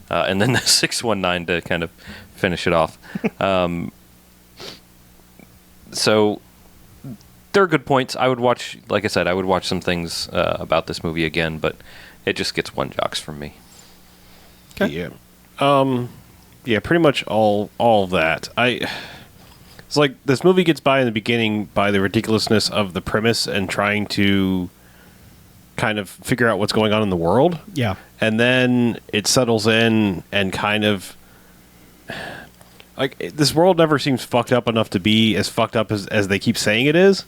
and then the 619 to kind of finish it off. So there are good points. I would watch, like I said, I would watch some things about this movie again, but it just gets 1 jocks from me. Okay. Yeah. Yeah, pretty much all of that. It's like this movie gets by in the beginning by the ridiculousness of the premise and trying to kind of figure out what's going on in the world. Yeah. And then it settles in and kind of like this world never seems fucked up enough to be as fucked up as they keep saying it is.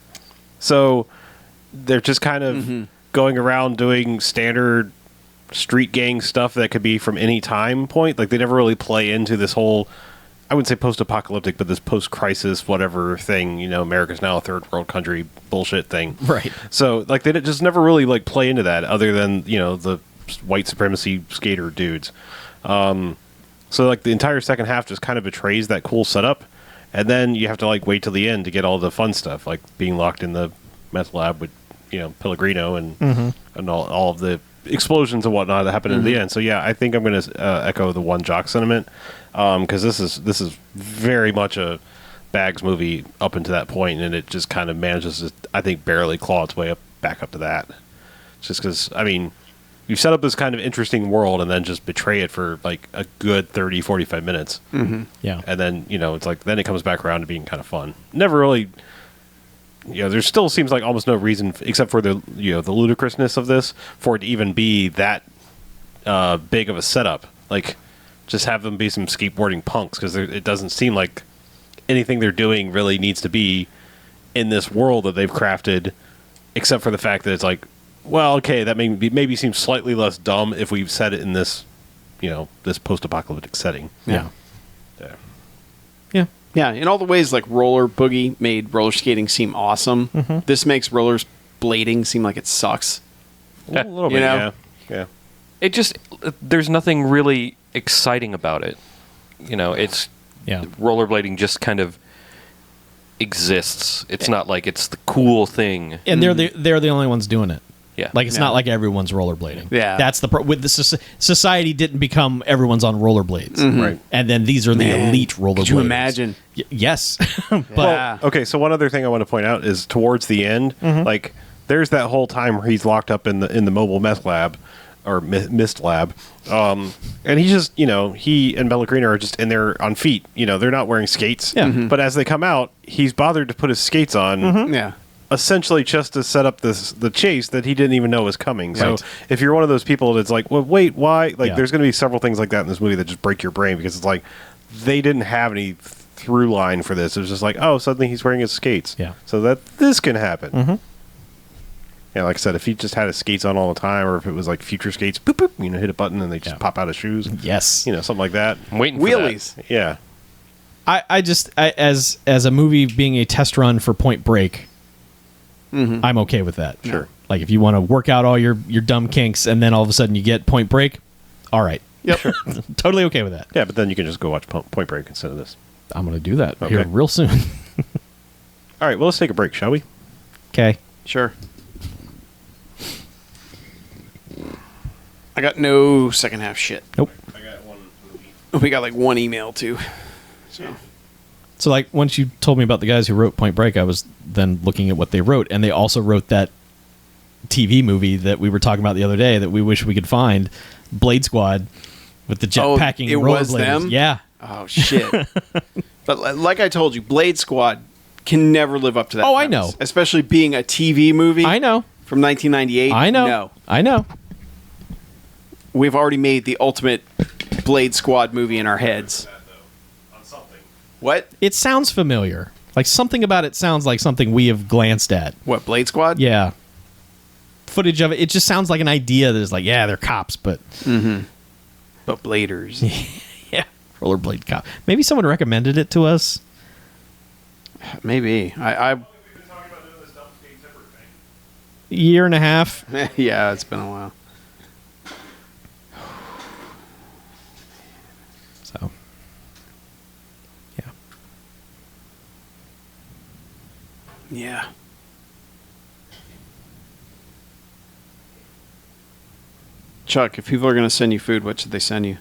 So they're just kind of going around doing standard street gang stuff that could be from any time point. Like they never really play into this whole, I wouldn't say post-apocalyptic, but this post-crisis whatever thing, America's now a third world country bullshit thing. Right. So like they just never really like play into that other than, the white supremacy skater dudes. So like the entire second half just kind of betrays that cool setup, and then you have to like wait till the end to get all the fun stuff, like being locked in the meth lab with Pellegrino and all of the explosions and whatnot that happen in the end. So yeah, I think I'm going to echo the 1 jock sentiment, because this is very much a Bags movie up until that point, and it just kind of manages to, I think, barely claw its way back up to that. Just because, I mean, you set up this kind of interesting world and then just betray it for like a good 30, 45 minutes. Yeah. And then, it's like, then it comes back around to being kind of fun. Never really, there still seems like almost no reason, except for the, the ludicrousness of this, for it to even be that big of a setup. Like, just have them be some skateboarding punks, because it doesn't seem like anything they're doing really needs to be in this world that they've crafted, except for the fact that it's like, well, okay, that maybe seems slightly less dumb if we've set it in this, this post-apocalyptic setting. Yeah. Yeah. Yeah. Yeah, in all the ways like Roller Boogie made roller skating seem awesome, this makes roller blading seem like it sucks. A little bit, yeah. It just, there's nothing really exciting about it. It's rollerblading just kind of exists. It's not like it's the cool thing. And they're the only ones doing it. Yeah. Like, it's not like everyone's rollerblading. Yeah. That's with the society didn't become everyone's on rollerblades. Right. And then these are the elite rollerbladers. Could you imagine? Yes. But Yeah. Okay, so one other thing I want to point out is towards the end, like, there's that whole time where he's locked up in the mobile meth lab, or mist lab, and he just, he and Pellegrino are just in there on feet. They're not wearing skates. Yeah. But as they come out, he's bothered to put his skates on. Yeah. Essentially just to set up the chase that he didn't even know was coming. So Right. if you're one of those people that's like, well, wait, why? Like, Yeah. there's going to be several things like that in this movie that just break your brain, because it's like they didn't have any through line for this. It was just like, oh, suddenly he's wearing his skates. Yeah. So that this can happen. Yeah, like I said, if he just had his skates on all the time, or if it was like future skates, boop, boop, hit a button and they just pop out of shoes. yes. Something like that. I'm waiting for Wheelies. Yeah. I just as a movie being a test run for Point Break, I'm okay with that. Sure. Like, if you want to work out all your dumb kinks and then all of a sudden you get Point Break, all right. Yep. Totally okay with that. Yeah, but then you can just go watch Point Break instead of this. I'm going to do that Okay. here real soon. All All right, well, let's take a break, shall we? Okay. Sure. I got no second half shit. Nope. I got one movie. We got like one email too. So So, like, once you told me about the guys who wrote Point Break, I was then looking at what they wrote, and they also wrote that TV movie that we were talking about the other day that we wish we could find, Blade Squad, with the jetpacking it was them? Yeah. oh shit. But like I told you, Blade Squad can never live up to that. Oh, I premise. know. Especially being a TV movie. I know. From 1998. I know. No. I know. We've already made the ultimate Blade Squad movie in our heads. On something. What? It sounds familiar. Like, something about it sounds like something we have glanced at. What, Blade Squad? Yeah. Footage of it. It just sounds like an idea that is like, yeah, they're cops, but... But Bladers. yeah. Rollerblade cop. Maybe someone recommended it to us. Maybe. We've been talking about doing this dump skate zipper thing. Year and a half. Yeah, it's been a while. So... yeah. Yeah. Chuck, if people are going to send you food, what should they send you?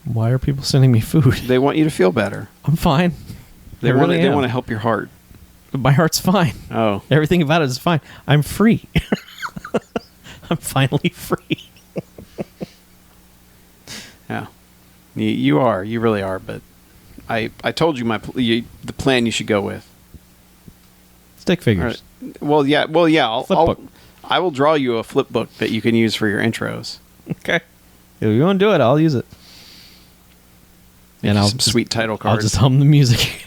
Why are people sending me food? They want you to feel better. I'm fine. They I want really to am. help your heart. But my heart's fine. Oh. Everything about it is fine. I'm free. I'm finally free. Yeah. You are. You really are, but I told you the plan you should go with. Stick All figures. right. Well, yeah. Flip book. I will draw you a flip book that you can use for your intros. Okay. If you want to do it, I'll use it. And I'll Some just, sweet title I'll cards. just hum the music.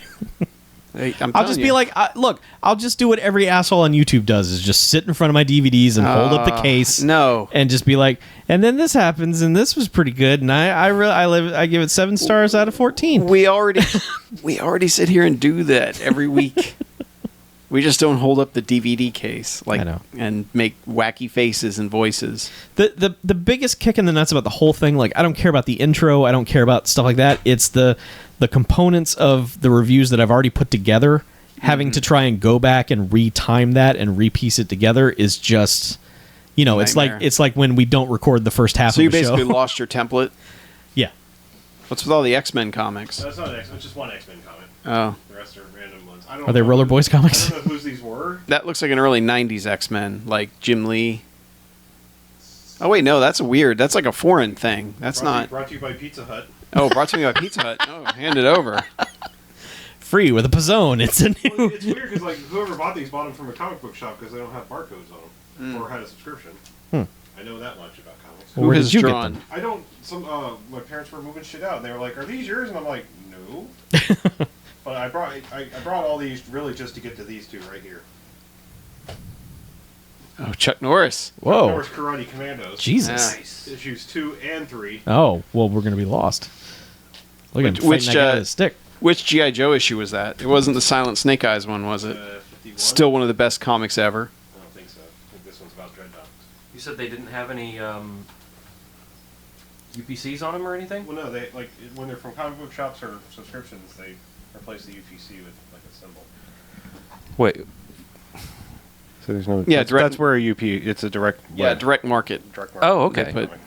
Hey, I'll just be like, look, I'll just do what every asshole on YouTube does: is just sit in front of my DVDs and hold up the case, No. and just be like, and then this happens, and this was pretty good, and I give it 7 stars out of 14. We already sit here and do that every week. We just don't hold up the DVD case, I know. and make wacky faces and voices. The biggest kick in the nuts about the whole thing, like, I don't care about the intro, I don't care about stuff like that. It's the components of the reviews that I've already put together. Having to try and go back and retime that and repiece it together is just, Nightmare. it's like when we don't record the first half So of you the basically show. lost your template. Yeah. What's with all the X-Men comics? No, it's not an X-Men. It's just one X-Men comic. Oh, The rest are random ones. I don't Are they know Rollerboys comics? I don't know whose these were. that looks like an early '90s X-Men, like Jim Lee. Oh wait, no, that's weird. That's like a foreign thing. That's not. Brought to you by Pizza Hut. Oh, brought to me by Pizza Hut. Oh, hand it over. Free with a Pizzone. It's a Well, new... it's weird because like whoever bought these bought them from a comic book shop because they don't have barcodes on them or had a subscription. I know that much about comics. Well, where Who did has you get drawn? them? I don't. My parents were moving shit out, and they were like, "Are these yours?" And I'm like, "No." But I brought all these really just to get to these two right here. Oh, Chuck Norris. Whoa. Norris Karate Commandos. Jesus. Nice. Issues 2 and 3. Oh, well, we're going to be lost. Look at him Which, fighting that guy with a stick. Which G.I. Joe issue was that? It wasn't the Silent Snake Eyes one, was it? 51. Still one of the best comics ever. I don't think so. I think this one's about Dread Dogs. You said they didn't have any UPCs on them or anything? Well, no, they like when they're from comic book shops or subscriptions, they replace the UPC with like a symbol. Wait, So there's no. Yeah, that's, direct- that's where a UP. It's a direct. Yeah, direct market. Direct market. Oh, okay. They put-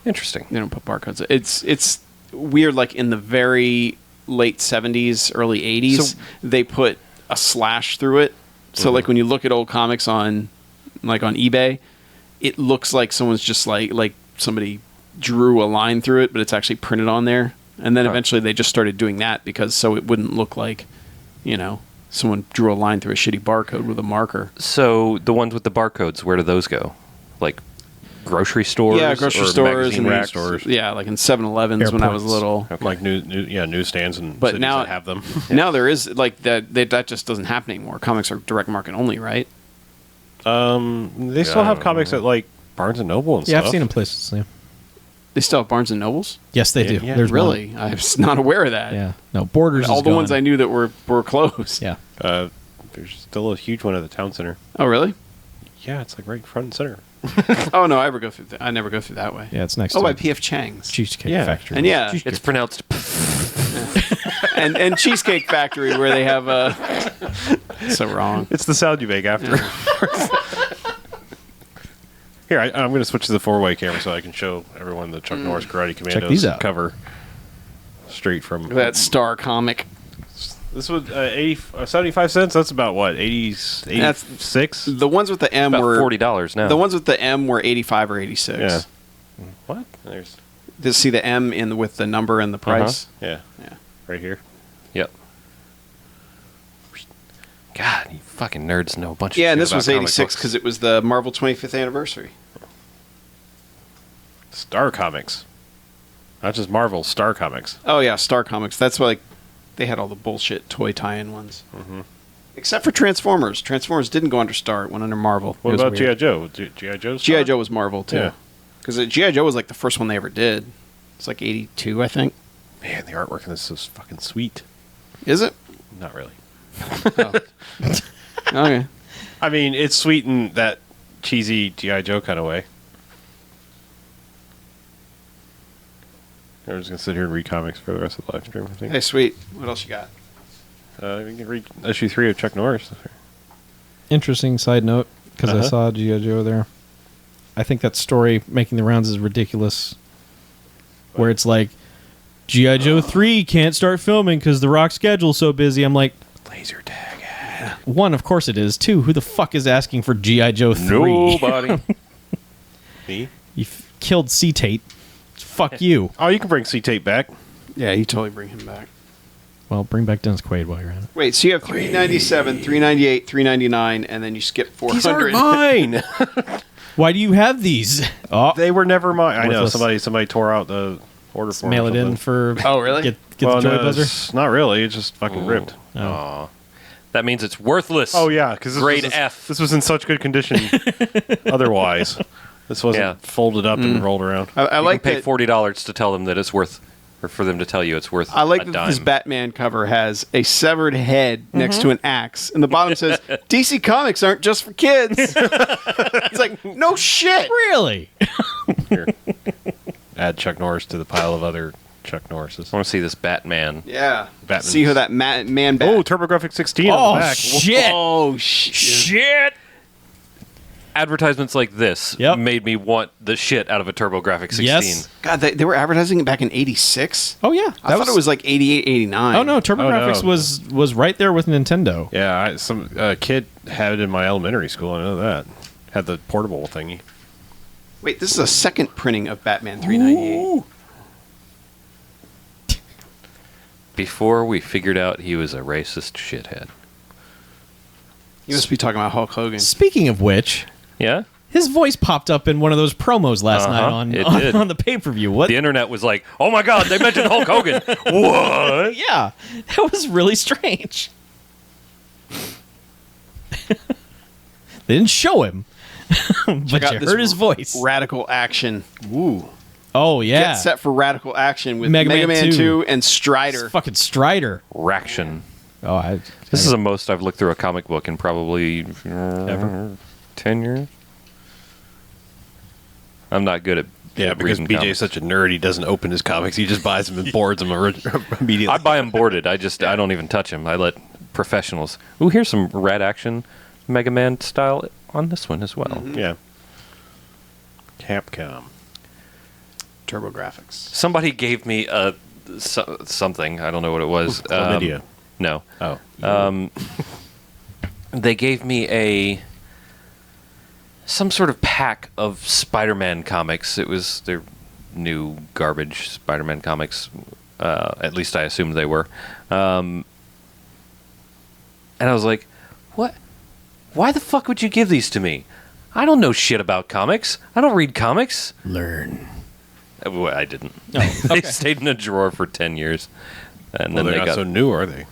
interesting. They don't put barcodes. It's weird. Like in the very late '70s, early '80s, So- they put a slash through it. So like when you look at old comics on eBay, it looks like someone's just like somebody drew a line through it, but it's actually printed on there. And then Huh. eventually they just started doing that because so it wouldn't look like, someone drew a line through a shitty barcode with a marker. So the ones with the barcodes, where do those go? Like grocery stores? Yeah, grocery or stores magazine and racks? stores. Yeah, like in 7-Elevens when I was Airports. little. Okay. Like newsstands and But cities now that have them. Now there is like that just doesn't happen anymore. Comics are direct market only, right? They still have comics at like Barnes and Noble and Yeah, stuff. I've seen them places. Yeah. They still have Barnes and Nobles. Yes, they Yeah, do. yeah. There's Really, I was not aware of that. one. Yeah. No, Borders All is the ones gone. I knew that were closed. Yeah. There's still a huge one at the town center. Oh, really? Yeah, it's like right front and center. Oh no, I never go through that way. Yeah, it's next Oh, to by P.F. Chang's. Cheesecake Yeah. Factory. And yeah, It's pronounced. and Cheesecake Factory where they have so wrong. It's the sound you make after. Here, I'm going to switch to the 4-way camera so I can show everyone the Chuck Norris Karate Commandos these out. cover straight from That Star comic. This was 75 cents. That's about what 86. The ones with the M About were $40 now. The ones with the M were 85 or 86. Yeah. What? There's Just see the M with the number and the price. yeah, Yeah. right here. Yep. God, you fucking nerds know a bunch of Yeah, shit and this about was comic 86 books. because it was the Marvel 25th anniversary. Star Comics, not just Marvel. Star Comics. Oh yeah, Star Comics. That's why they had all the bullshit toy tie-in ones. Mm-hmm. Except for Transformers. Transformers didn't go under Star; it went under Marvel. What about G.I. Joe? G.I. Joe. G.I. Joe was Marvel too. Yeah. Because G.I. Joe was like the first one they ever did. It's like 82, I think. Man, the artwork in this is fucking sweet. Is it? Not really. Oh. Okay. I mean, it's sweet in that cheesy G.I. Joe kind of way. I'm just gonna sit here and read comics for the rest of the live stream. I think. Hey, sweet. What else you got? You can read issue 3 of Chuck Norris. Interesting side note, because I Uh-huh. saw G.I. Joe there. I think that story making the rounds is ridiculous. Where it's like, G.I. Joe 3 can't start filming because the Rock schedule's so busy. I'm like, Laser tag. one, of course it is. Two, who the fuck is asking for G.I. Joe 3? Nobody. Me? You killed C-Tate. Fuck you. Oh, you can bring C-Tape back. Yeah, you totally bring him back. Well, bring back Dennis Quaid while you're at it. Wait, so you have 397, 398, 399, and then you skip 400. These aren't mine. Why do you have these? Oh, They were never mine. I know Worthless. somebody tore out the order form. mail or it in something. for... Oh, really? Get Well, the joy no, buzzer? it's not really. It's just fucking ripped. Oh. Aw. That means it's worthless. Oh yeah, because Grade F. This was in such good condition. Otherwise, this wasn't Yeah. folded up and rolled around. I You like can pay that. $40 to tell them that it's worth, or for them to tell you it's worth I like a that dime. this Batman cover has a severed head next to an axe, and the bottom says, "DC Comics aren't just for kids." It's like, no shit. Really? Here, add Chuck Norris to the pile of other Chuck Norrises. I want to see this Batman. Yeah. Batman. See who that man bat. Oh, TurboGrafx 16 on Oh, the back. shit. Oh, shit. Shit! Advertisements like this Yep. made me want the shit out of a TurboGrafx 16. Yes. God, they were advertising it back in 86? Oh, yeah. I thought it was like 88, 89. Oh, no. TurboGrafx no. was right there with Nintendo. Yeah, some kid had it in my elementary school. I know that. Had the portable thingy. Wait, this is a second printing of Batman 398. Before we figured out he was a racist shithead. You must be talking about Hulk Hogan. Speaking of which, Yeah? his voice popped up in one of those promos last night It on, did. on the pay-per-view. What? The internet was like, oh my god, they mentioned Hulk Hogan. What? Yeah, that was really strange. They didn't show him, but Check out you this heard his voice. Radical Action. Ooh. Oh, yeah. Get set for Radical Action with Mega Mega Man Man 2 2 and Strider. It's fucking Strider. Raction. Oh, This is the most I've looked through a comic book in probably Ever? 10 years. I'm not good at Yeah, because reading BJ comics. is such a nerd, he doesn't open his comics. He just buys them and boards them immediately. I buy them boarded. I don't even touch them. I let professionals. Ooh, here's some Rad Action Mega Man style on this one as well. Yeah. Capcom. TurboGrafx. Somebody gave me something. I don't know what it was. Chlamydia. No. Oh. They gave me some sort of pack of Spider-Man comics. It was their new garbage Spider-Man comics. At least I assumed they were. And I was like, what? Why the fuck would you give these to me? I don't know shit about comics. I don't read comics. learn. Well, I didn't. Oh, They stayed in a drawer for 10 years. And Well, then they're they not got so new, are they?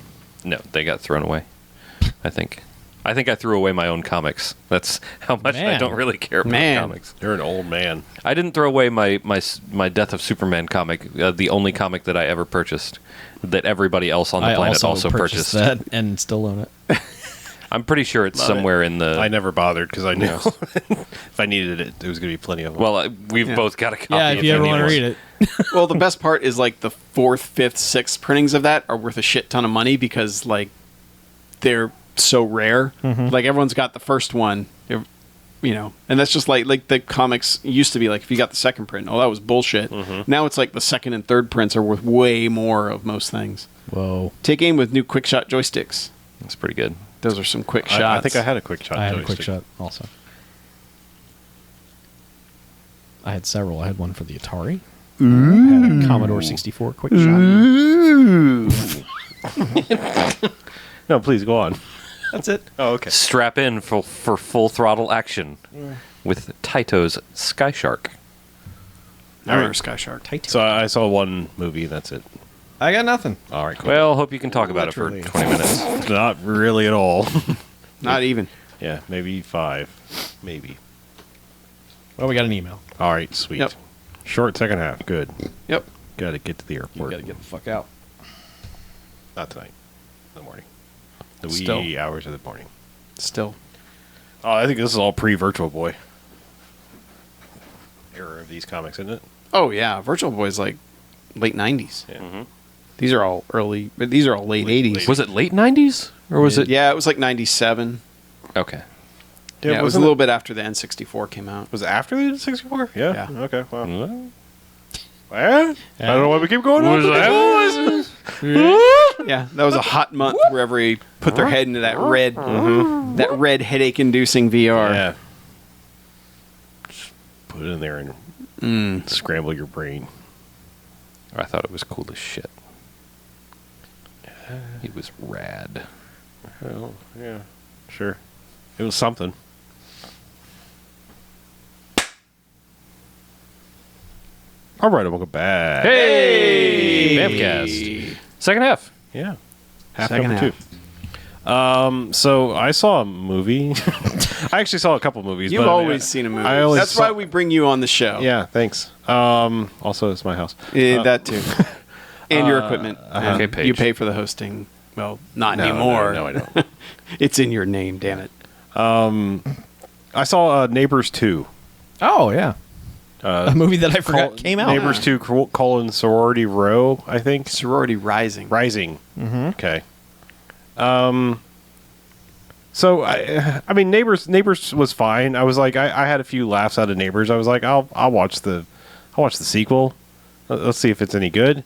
No, they got thrown away. I think I threw away my own comics. That's how much I Man. don't really care about Man. comics. You're an old man. I didn't throw away my Death of Superman comic, the only comic that I ever purchased, that everybody else on the I planet also also purchased that and still own it. I'm pretty sure it's Love somewhere in the. I never bothered because I knew if I needed it, there was going to be plenty of them. Well, we've both got a copy. Yeah, if you ever want to read it. Well, the best part is like the 4th, 5th, 6th printings of that are worth a shit ton of money because like they're so rare. Like everyone's got the first one, you know, and that's just like the comics used to be like if you got the second print, oh, that was bullshit. Now it's like the second and third prints are worth way more of most things. Whoa. Take aim with new quick shot joysticks. That's pretty good. Those are some quick shots. I think I had a quick shot. I had a joystick. quick shot also. I had several. I had one for the Atari. I had a Commodore 64 quick shot. No, please go on. That's it. Oh, okay. Strap in for full throttle action with Taito's Sky Shark. I remember Sky Shark. So I saw one movie. That's it. I got nothing. All right. Cool. Well, hope you can talk about Literally. it for 20 minutes. Not really at all. Not even. Yeah, maybe 5. Maybe. Well, we got an email. All right, sweet. Yep. Short second half. Good. Yep. Got to get to the airport. Got to get the fuck out. Not tonight. In the morning. The wee Still. hours of the morning. Still. Oh, I think this is all pre-Virtual Boy era of these comics, isn't it? Oh yeah, Virtual Boy's like late 90s. Yeah. These are all early. But these are all late 80s. Was it late 90s? Or was it? Yeah, it was like 97. Okay. Yeah, it was a wasn't little bit after the N64 came out. Was it after the 64? Yeah. Yeah. Okay. Wow. Well, I don't know why we keep going on. Yeah, that was a hot month where everybody put their head into that red headache-inducing VR. Yeah. Just put it in there and scramble your brain. I thought it was cool as shit. It was rad. Well, yeah, sure. It was something. All right, welcome back. Hey! BMFcast. Second half. Yeah. Half Second number 2. So I saw a movie. I actually saw a couple movies. You've but always seen a movie. I always That's saw- why we bring you on the show. Yeah, thanks. Also, it's my house. That too. And your equipment. Okay, And Paige. you pay for the hosting. Well, not No, anymore. No, I don't. It's in your name, damn it. I saw Neighbors 2. Oh, yeah. A movie that I forgot came out. Neighbors 2: Sorority Row, I think. Sorority Rising. Rising. Okay. So I mean, Neighbors was fine. I was like, I had a few laughs out of Neighbors. I was like, I'll watch the sequel. Let's see if it's any good.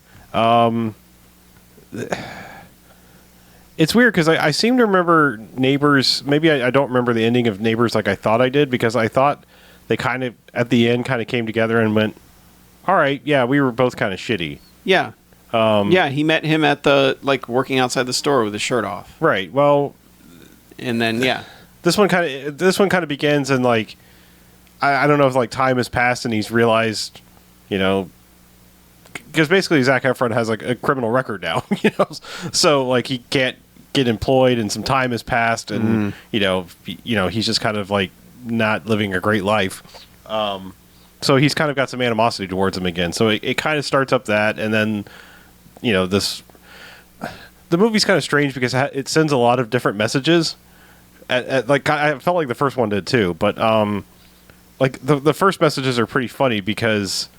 It's weird because I seem to remember Neighbors. Maybe I don't remember the ending of Neighbors like I thought I did, because I thought they kind of at the end kind of came together and went, all right, yeah, we were both kind of shitty. Yeah. Yeah, he met him at the, like, working outside the store with his shirt off. Right. Well, And then, yeah. this one kind of begins and like I don't know if like time has passed and he's realized, you know, because basically Zac Efron has like a criminal record now, you know, so like he can't get employed and some time has passed and you know he's just kind of like not living a great life. So he's kind of got some animosity towards him again. So it kind of starts up that, and then you know the movie's kind of strange because it sends a lot of different messages. Like I felt like the first one did too, but like the first messages are pretty funny because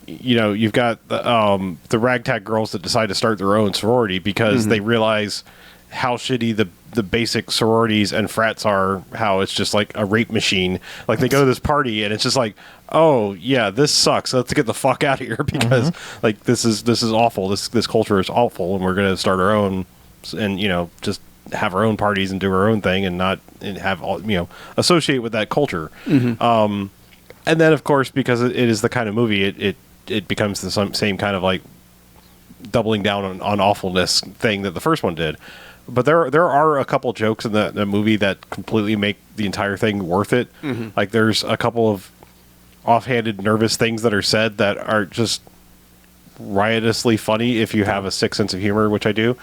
you know you've got the ragtag girls that decide to start their own sorority because they realize how shitty the basic sororities and frats are, how it's just like a rape machine. Like they go to this party and it's just like, oh yeah, this sucks, let's get the fuck out of here because like this is awful, this culture is awful, and we're gonna start our own and you know just have our own parties and do our own thing and not have all, you know, associate with that culture. And then of course because it is the kind of movie, it becomes the same kind of like doubling down on awfulness thing that the first one did. But there are a couple jokes in the movie that completely make the entire thing worth it. Like there's a couple of offhanded, nervous things that are said that are just riotously funny if you have a sick sense of humor, which I do.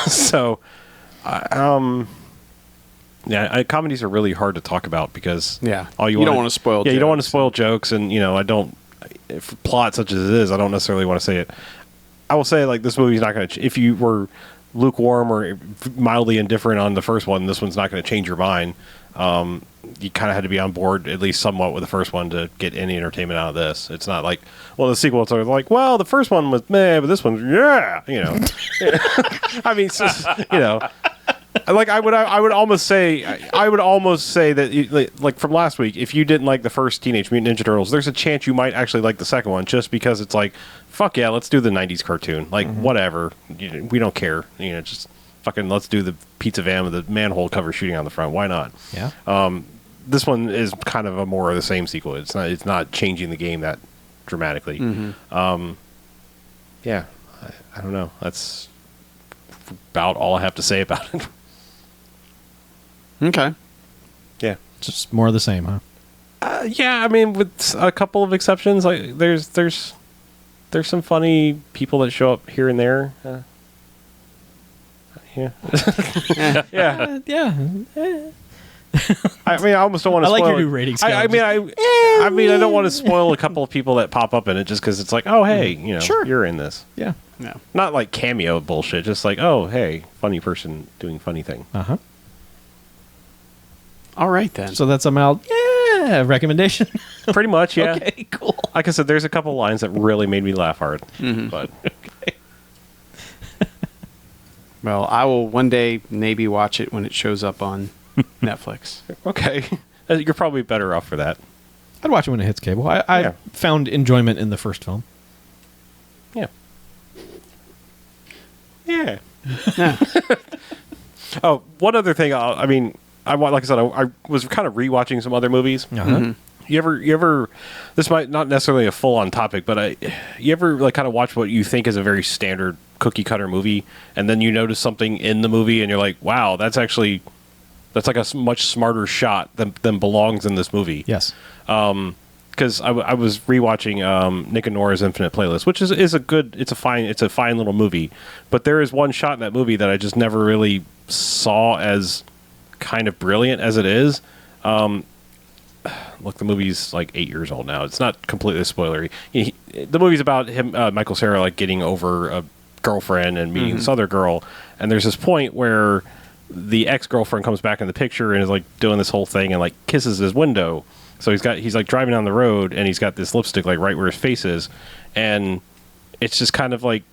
So, yeah, comedies are really hard to talk about because You don't want to spoil Yeah, you don't want to jokes. spoil jokes, and you know I don't. If plot such as it is, I don't necessarily want to say it. I will say like this movie's not going to. If you were lukewarm or mildly indifferent on the first one, this one's not going to change your mind. You kind of had to be on board at least somewhat with the first one to get any entertainment out of this. It's not like, well, the sequels are like, well, the first one was meh, but this one's yeah, you know. I mean, it's just, you know, like I would almost say that like from last week, if you didn't like the first Teenage Mutant Ninja Turtles, there's a chance you might actually like the second one just because it's like, fuck yeah, let's do the 90s cartoon. Like whatever, we don't care. You know, just fucking let's do the pizza van with the manhole cover shooting on the front. Why not? Yeah. This one is kind of a more of the same sequel. It's not changing the game that dramatically. Yeah, I don't know. That's about all I have to say about it. Okay. Yeah. Just more of the same, huh? Yeah, I mean, with a couple of exceptions, like there's some funny people that show up here and there. Yeah. Yeah. Yeah. I mean, I almost don't want to I like spoil your it. new rating scale. I mean, I don't want to spoil a couple of people that pop up in it just because it's like, oh, hey, you know, Sure. you're in this. Yeah. Yeah. Not like cameo bullshit, just like, oh, hey, funny person doing funny thing. Uh-huh. All right then. So that's a mild recommendation. Pretty much, yeah. Okay, cool. Like I said, there's a couple lines that really made me laugh hard. But Well, I will one day maybe watch it when it shows up on Netflix. okay, you're probably better off for that. I'd watch it when it hits cable. I Yeah. found enjoyment in the first film. Yeah. Yeah. Yeah. Oh, one other thing. Like I said, I was kind of rewatching some other movies. Uh-huh. You ever? This might not necessarily a full on topic, but you ever like kind of watch what you think is a very standard cookie cutter movie, and then you notice something in the movie, and you're like, wow, that's like a much smarter shot than belongs in this movie. Yes. Because I was rewatching Nick and Nora's Infinite Playlist, which is a fine little movie, but there is one shot in that movie that I just never really saw as kind of brilliant as it is. Look, the movie's like 8 years old now. It's not completely spoilery. The movie's about him, Michael Cera, like getting over a girlfriend and meeting this other girl, and there's this point where the ex-girlfriend comes back in the picture and is like doing this whole thing and like kisses his window. So he's like driving down the road and he's got this lipstick like right where his face is, and it's just kind of like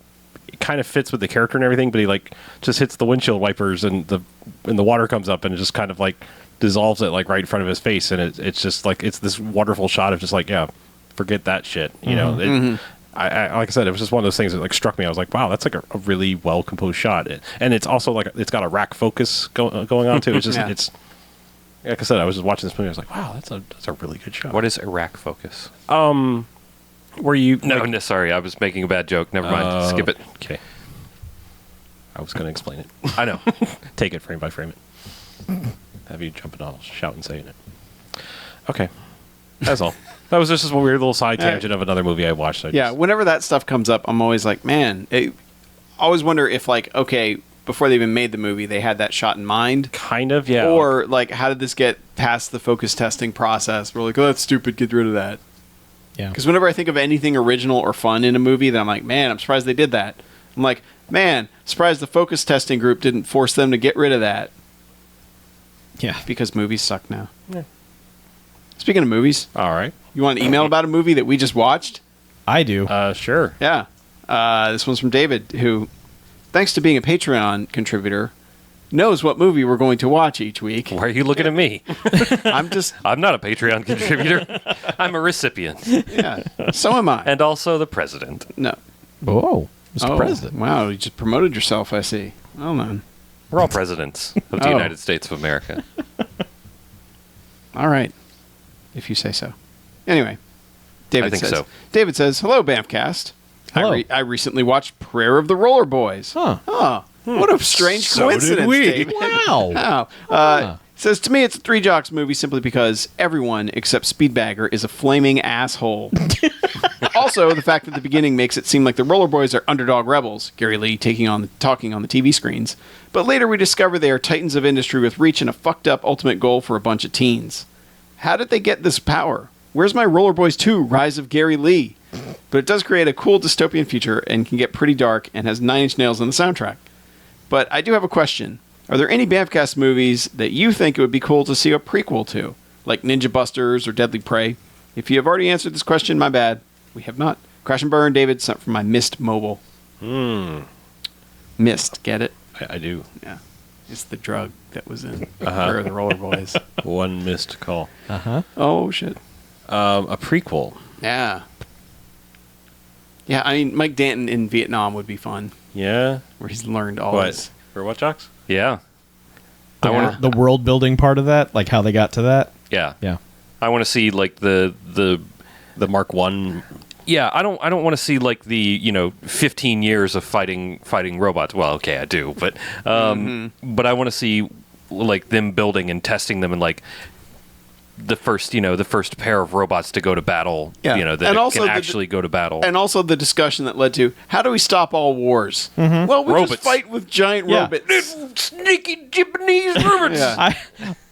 it kind of fits with the character and everything, but he like just hits the windshield wipers and the water comes up and it just kind of like dissolves it like right in front of his face, and it's just like it's this wonderful shot of just like, yeah, forget that shit, you know. I like I said, it was just one of those things that like struck me. I was like, wow, that's like a really well composed shot, and it's also like it's got a rack focus going on too. It's just it's like I said, I was just watching this movie. I was like, wow, that's a really good shot. What is Iraq focus? Where you No, sorry, I was making a bad joke. Never mind. Skip it. Okay. I was going to explain it. I know. Take it frame by frame it. Have you jumping on, shouting, saying it. Okay. That's all. That was just a weird little side tangent of another movie I watched. Whenever that stuff comes up, I'm always like, man, I always wonder if like, okay, before they even made the movie, they had that shot in mind. Kind of, yeah. Or like, how did this get past the focus testing process? We're like, oh, that's stupid. Get rid of that. Yeah. Because whenever I think of anything original or fun in a movie, then I'm like, man, I'm surprised they did that. I'm like, man, surprised the focus testing group didn't force them to get rid of that. Yeah. Because movies suck now. Yeah. Speaking of movies, All right. you want an email about a movie that we just watched? I do. Sure. Yeah. This one's from David, who, thanks to being a Patreon contributor, knows what movie we're going to watch each week. Why are you looking at me? I'm not a Patreon contributor. I'm a recipient. Yeah. So am I. And also the president. No. Whoa. Mr. President. Wow, you just promoted yourself, I see. Oh, man. We're all presidents of the United States of America. All right. If you say so. Anyway, David I think says, so. David says, hello, BMFcast. Hello. I recently watched Prayer of the Rollerboys. Huh. Oh, what a strange So did coincidence, we. David. Wow. Wow. Says, to me, it's a Three Jocks movie simply because everyone except Speedbagger is a flaming asshole. Also, the fact that the beginning makes it seem like the Rollerboys are underdog rebels, Gary Lee talking on the TV screens. But later we discover they are titans of industry with reach and a fucked up ultimate goal for a bunch of teens. How did they get this power? Where's my Rollerboys 2, Rise of Gary Lee? But it does create a cool dystopian future and can get pretty dark and has Nine Inch Nails in the soundtrack. But I do have a question. Are there any BMFcast movies that you think it would be cool to see a prequel to? Like Ninja Busters or Deadly Prey? If you have already answered this question, my bad. We have not. Crash and Burn, David, sent from my Mist mobile. Mist, get it? I do. Yeah. It's the drug that was in the Rollerboys. One missed call. Oh, shit. A prequel. Yeah. Yeah, I mean, Mike Danton in Vietnam would be fun. Yeah. Where he's learned all his... For what, Jocks? Yeah. The world building part of that, like how they got to that. Yeah. Yeah. I want to see like the Mark 1. Yeah, I don't want to see like the 15 years of fighting robots. Well, okay, I do, but but I want to see like them building and testing them and like the first pair of robots to go to battle. Yeah. That And also can actually go to battle. And also the discussion that led to, how do we stop all wars? Well, we Robots. just fight with giant Yeah. robots. Sneaky Japanese robots. Yeah.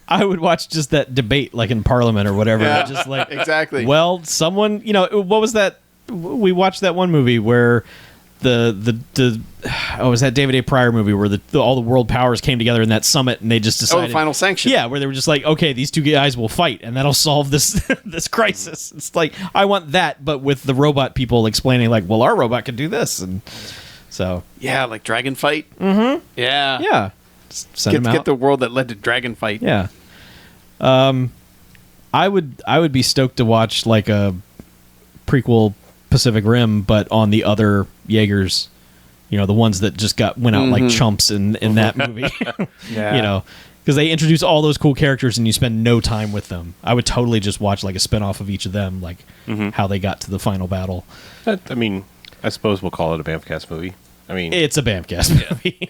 I would watch just that debate, like in Parliament or whatever. Yeah. Just like Exactly. Well, someone, what was that? We watched that one movie where was that David A. Pryor movie where all the world powers came together in that summit and they just decided. the Final Sanction. Yeah, where they were just like, okay, these two guys will fight and that'll solve this this crisis. It's like I want that, but with the robot people explaining like, well, our robot can do this, and so Yeah, like Dragon Fight. Yeah. yeah, send them out. Get the world that led to Dragon Fight. Yeah. I would be stoked to watch like a prequel Pacific Rim, but on the other Jaegers, the ones that just went out like chumps in that movie. Yeah. Because they introduce all those cool characters and you spend no time with them. I would totally just watch like a spinoff of each of them, like how they got to the final battle. I suppose we'll call it a BMFcast movie. It's a BMFcast movie.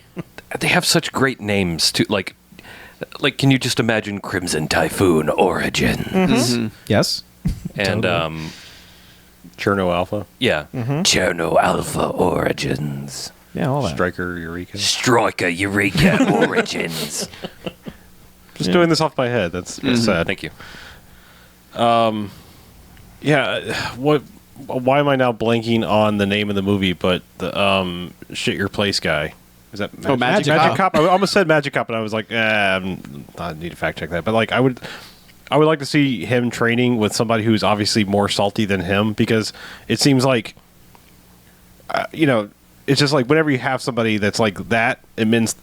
They have such great names too. Like, can you just imagine Crimson Typhoon Origins? Yes. And Cherno Alpha. yeah, Cherno Alpha Origins, Yeah, all that. Striker Eureka. Striker Eureka Origins. Just doing this off my head. That's sad. Thank you. Yeah. Why am I now blanking on the name of the movie? But the Shit Your Place guy. Is that Magic Cop? I almost said Magic Cop, and I was like, I need to fact check that. But like, I would like to see him training with somebody who's obviously more salty than him, because it seems like, it's just like whenever you have somebody that's like that, it means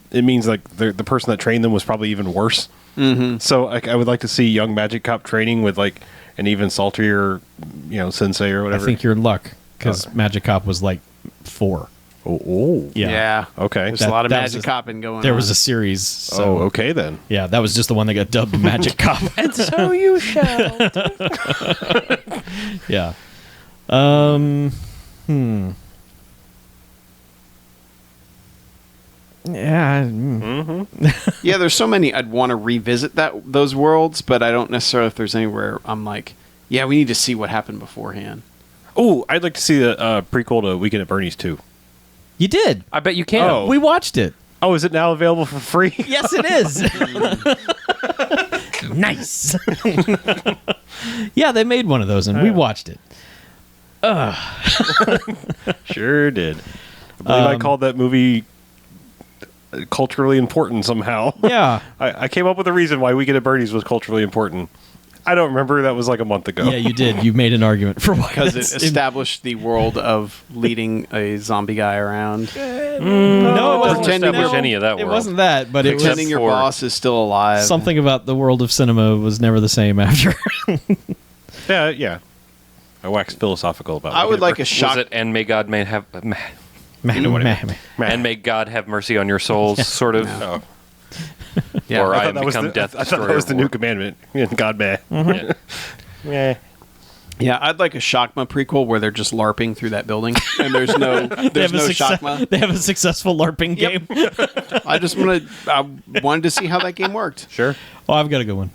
like the person that trained them was probably even worse. So I would like to see young Magic Cop training with like an even saltier, sensei or whatever. I think you're in luck because Magic Cop was like 4. Oh. Yeah. Okay. There's a lot of that was Magic a- Copping going on. There was a series. So, okay then. Yeah, that was just the one that got dubbed Magic Cop. And so you shall. Yeah. Yeah. Yeah, there's so many I'd want to revisit those worlds, but I don't necessarily if there's anywhere I'm like, yeah, we need to see what happened beforehand. Oh, I'd like to see the prequel to Weekend at Bernie's too. You did. I bet you can. Oh. We watched it. Oh, is it now available for free? Yes, it is. Nice. Yeah, they made one of those, and we watched it. Sure did. I believe I called that movie culturally important somehow. Yeah. I came up with a reason why Weekend at Bernie's was culturally important. I don't remember. That was like a month ago. Yeah, you did. You made an argument for why. Because it it's established the world of leading a zombie guy around. No, it wasn't. Pretending establish any of that It world. wasn't that, but it was Pretending your boss is still alive. something about the world of cinema was never the same after. Yeah. I waxed philosophical about it. I would like a Was shock. it and may God may have know what I mean. and may God have mercy on your souls, sort of. Oh. Yeah, Or I I thought that was become the, death I thought that destroyer was the war. new commandment in God man. Yeah. Yeah. Yeah, I'd like a Shockma prequel where they're just LARPing through that building and there's no Shockma. They have a successful LARPing game. I wanted to see how that game worked. Sure. Oh, I've got a good one.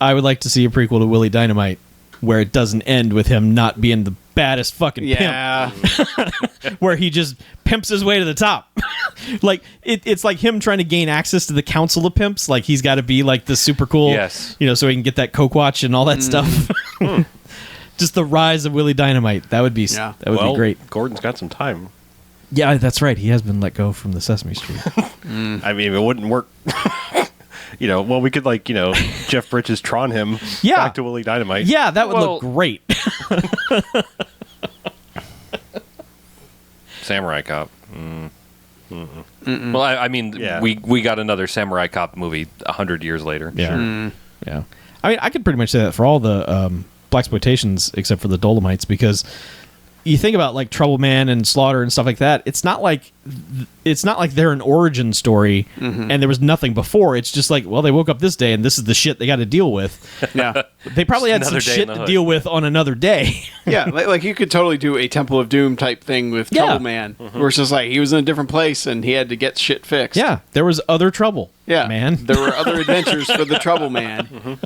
I would like to see a prequel to Willie Dynamite where it doesn't end with him not being the baddest fucking Yeah. pimp, where he just pimps his way to the top. Like it's like him trying to gain access to the council of pimps. Like he's got to be like the super cool, Yes. so he can get that coke watch and all that stuff. Just the rise of Willie Dynamite. That would be Yeah. that would be great. Gordon's got some time. Yeah, that's right. He has been let go from the Sesame Street. I mean, it wouldn't work. Well, we could Jeff Bridges Tron him back to Willie Dynamite. Yeah, that would look great. Samurai Cop. Well, I mean, we got another Samurai Cop movie 100 years later. Yeah. Yeah. I mean, I could pretty much say that for all the blaxploitations except for the Dolomites, because you think about like Trouble Man and Slaughter and stuff like that. It's not like they're an origin story and there was nothing before. It's just like, well, they woke up this day and this is the shit they got to deal with. Yeah, they probably had some shit to deal with on another day. Yeah, like you could totally do a Temple of Doom type thing with Trouble Man, where it's just like he was in a different place and he had to get shit fixed. Yeah, there was other trouble. Yeah, man, there were other adventures for the Trouble Man.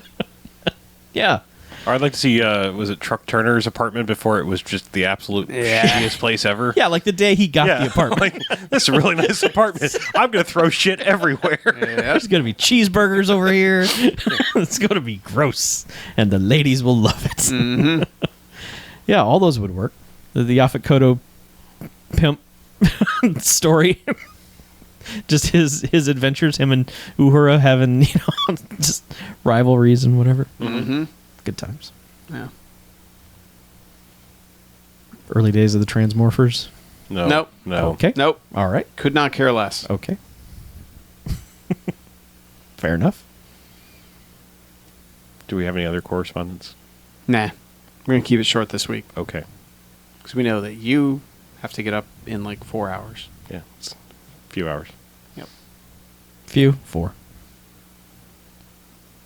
Yeah. Or I'd like to see, was it Truck Turner's apartment before it was just the absolute shittiest place ever? Yeah, like the day he got the apartment. Like, this is a really nice apartment. I'm going to throw shit everywhere. There's going to be cheeseburgers over here. It's going to be gross. And the ladies will love it. Mm-hmm. Yeah, all those would work. The Yaphet Kotto pimp story. Just his adventures, him and Uhura having, just rivalries and whatever. Mm-hmm. Good times. Yeah. Early days of the Transmorphers. Nope. No. Okay. Nope. All right. Could not care less. Okay. Fair enough. Do we have any other correspondence? Nah. We're going to keep it short this week. Okay. Because we know that you have to get up in like 4 hours. Yeah. It's a few hours. Yep. Few. 4.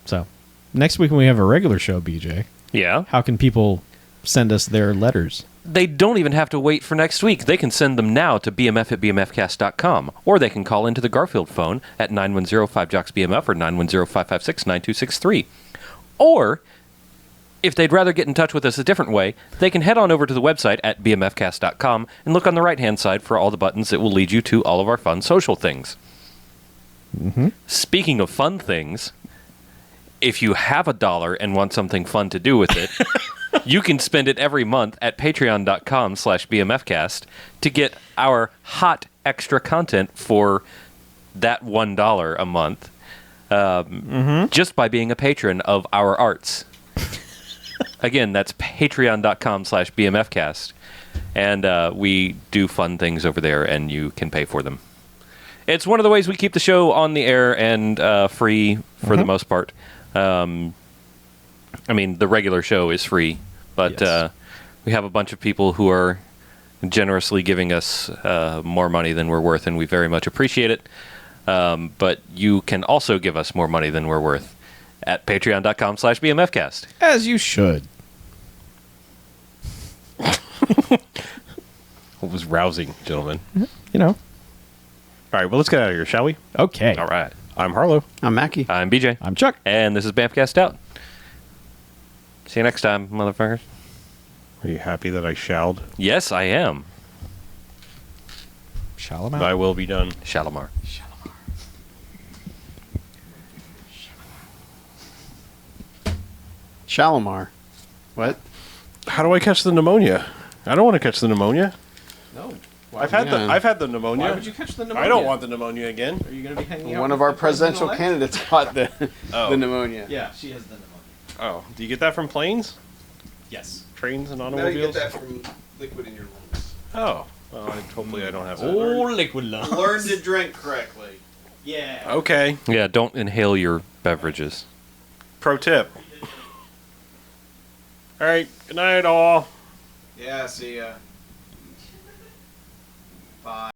So, next week when we have a regular show, BJ, Yeah. how can people send us their letters? They don't even have to wait for next week. They can send them now to bmf@bmfcast.com, or they can call into the Garfield phone at 910-5JOCKS-BMF or 910-556-9263. Or, if they'd rather get in touch with us a different way, they can head on over to the website at bmfcast.com and look on the right-hand side for all the buttons that will lead you to all of our fun social things. Mm-hmm. Speaking of fun things, if you have $1 and want something fun to do with it, you can spend it every month at patreon.com/BMFcast to get our hot extra content for that $1 a month just by being a patron of our arts. Again, that's patreon.com/BMFcast. And we do fun things over there, and you can pay for them. It's one of the ways we keep the show on the air and free for the most part. I mean, the regular show is free, but Yes. we have a bunch of people who are generously giving us more money than we're worth, and we very much appreciate it. But you can also give us more money than we're worth at patreon.com/BMFcast. As you should. It was rousing, gentlemen. You know. All right, well, let's get out of here, shall we? Okay. All right. I'm Harlow. I'm Mackie. I'm BJ. I'm Chuck. And this is BMFcast Out. See you next time, motherfuckers. Are you happy that I shalled? Yes, I am. Shalimar. Thy will be done. Shalimar. Shalimar. What? How do I catch the pneumonia? I don't want to catch the pneumonia. No. I've had the pneumonia. Why would you catch the pneumonia? I don't want the pneumonia again. Are you going to be hanging out? One with of our the president presidential elect? candidates got the Oh. pneumonia. Yeah, she has the pneumonia. Oh, do you get that from planes? Yes. Trains and No, you automobiles? get that from liquid in your lungs. Oh, well, hopefully I don't have that. liquid lungs. Learn to drink correctly. Yeah. Okay. Yeah, don't inhale your beverages. Pro tip. All right. Good night, all. Yeah, see ya. Bye.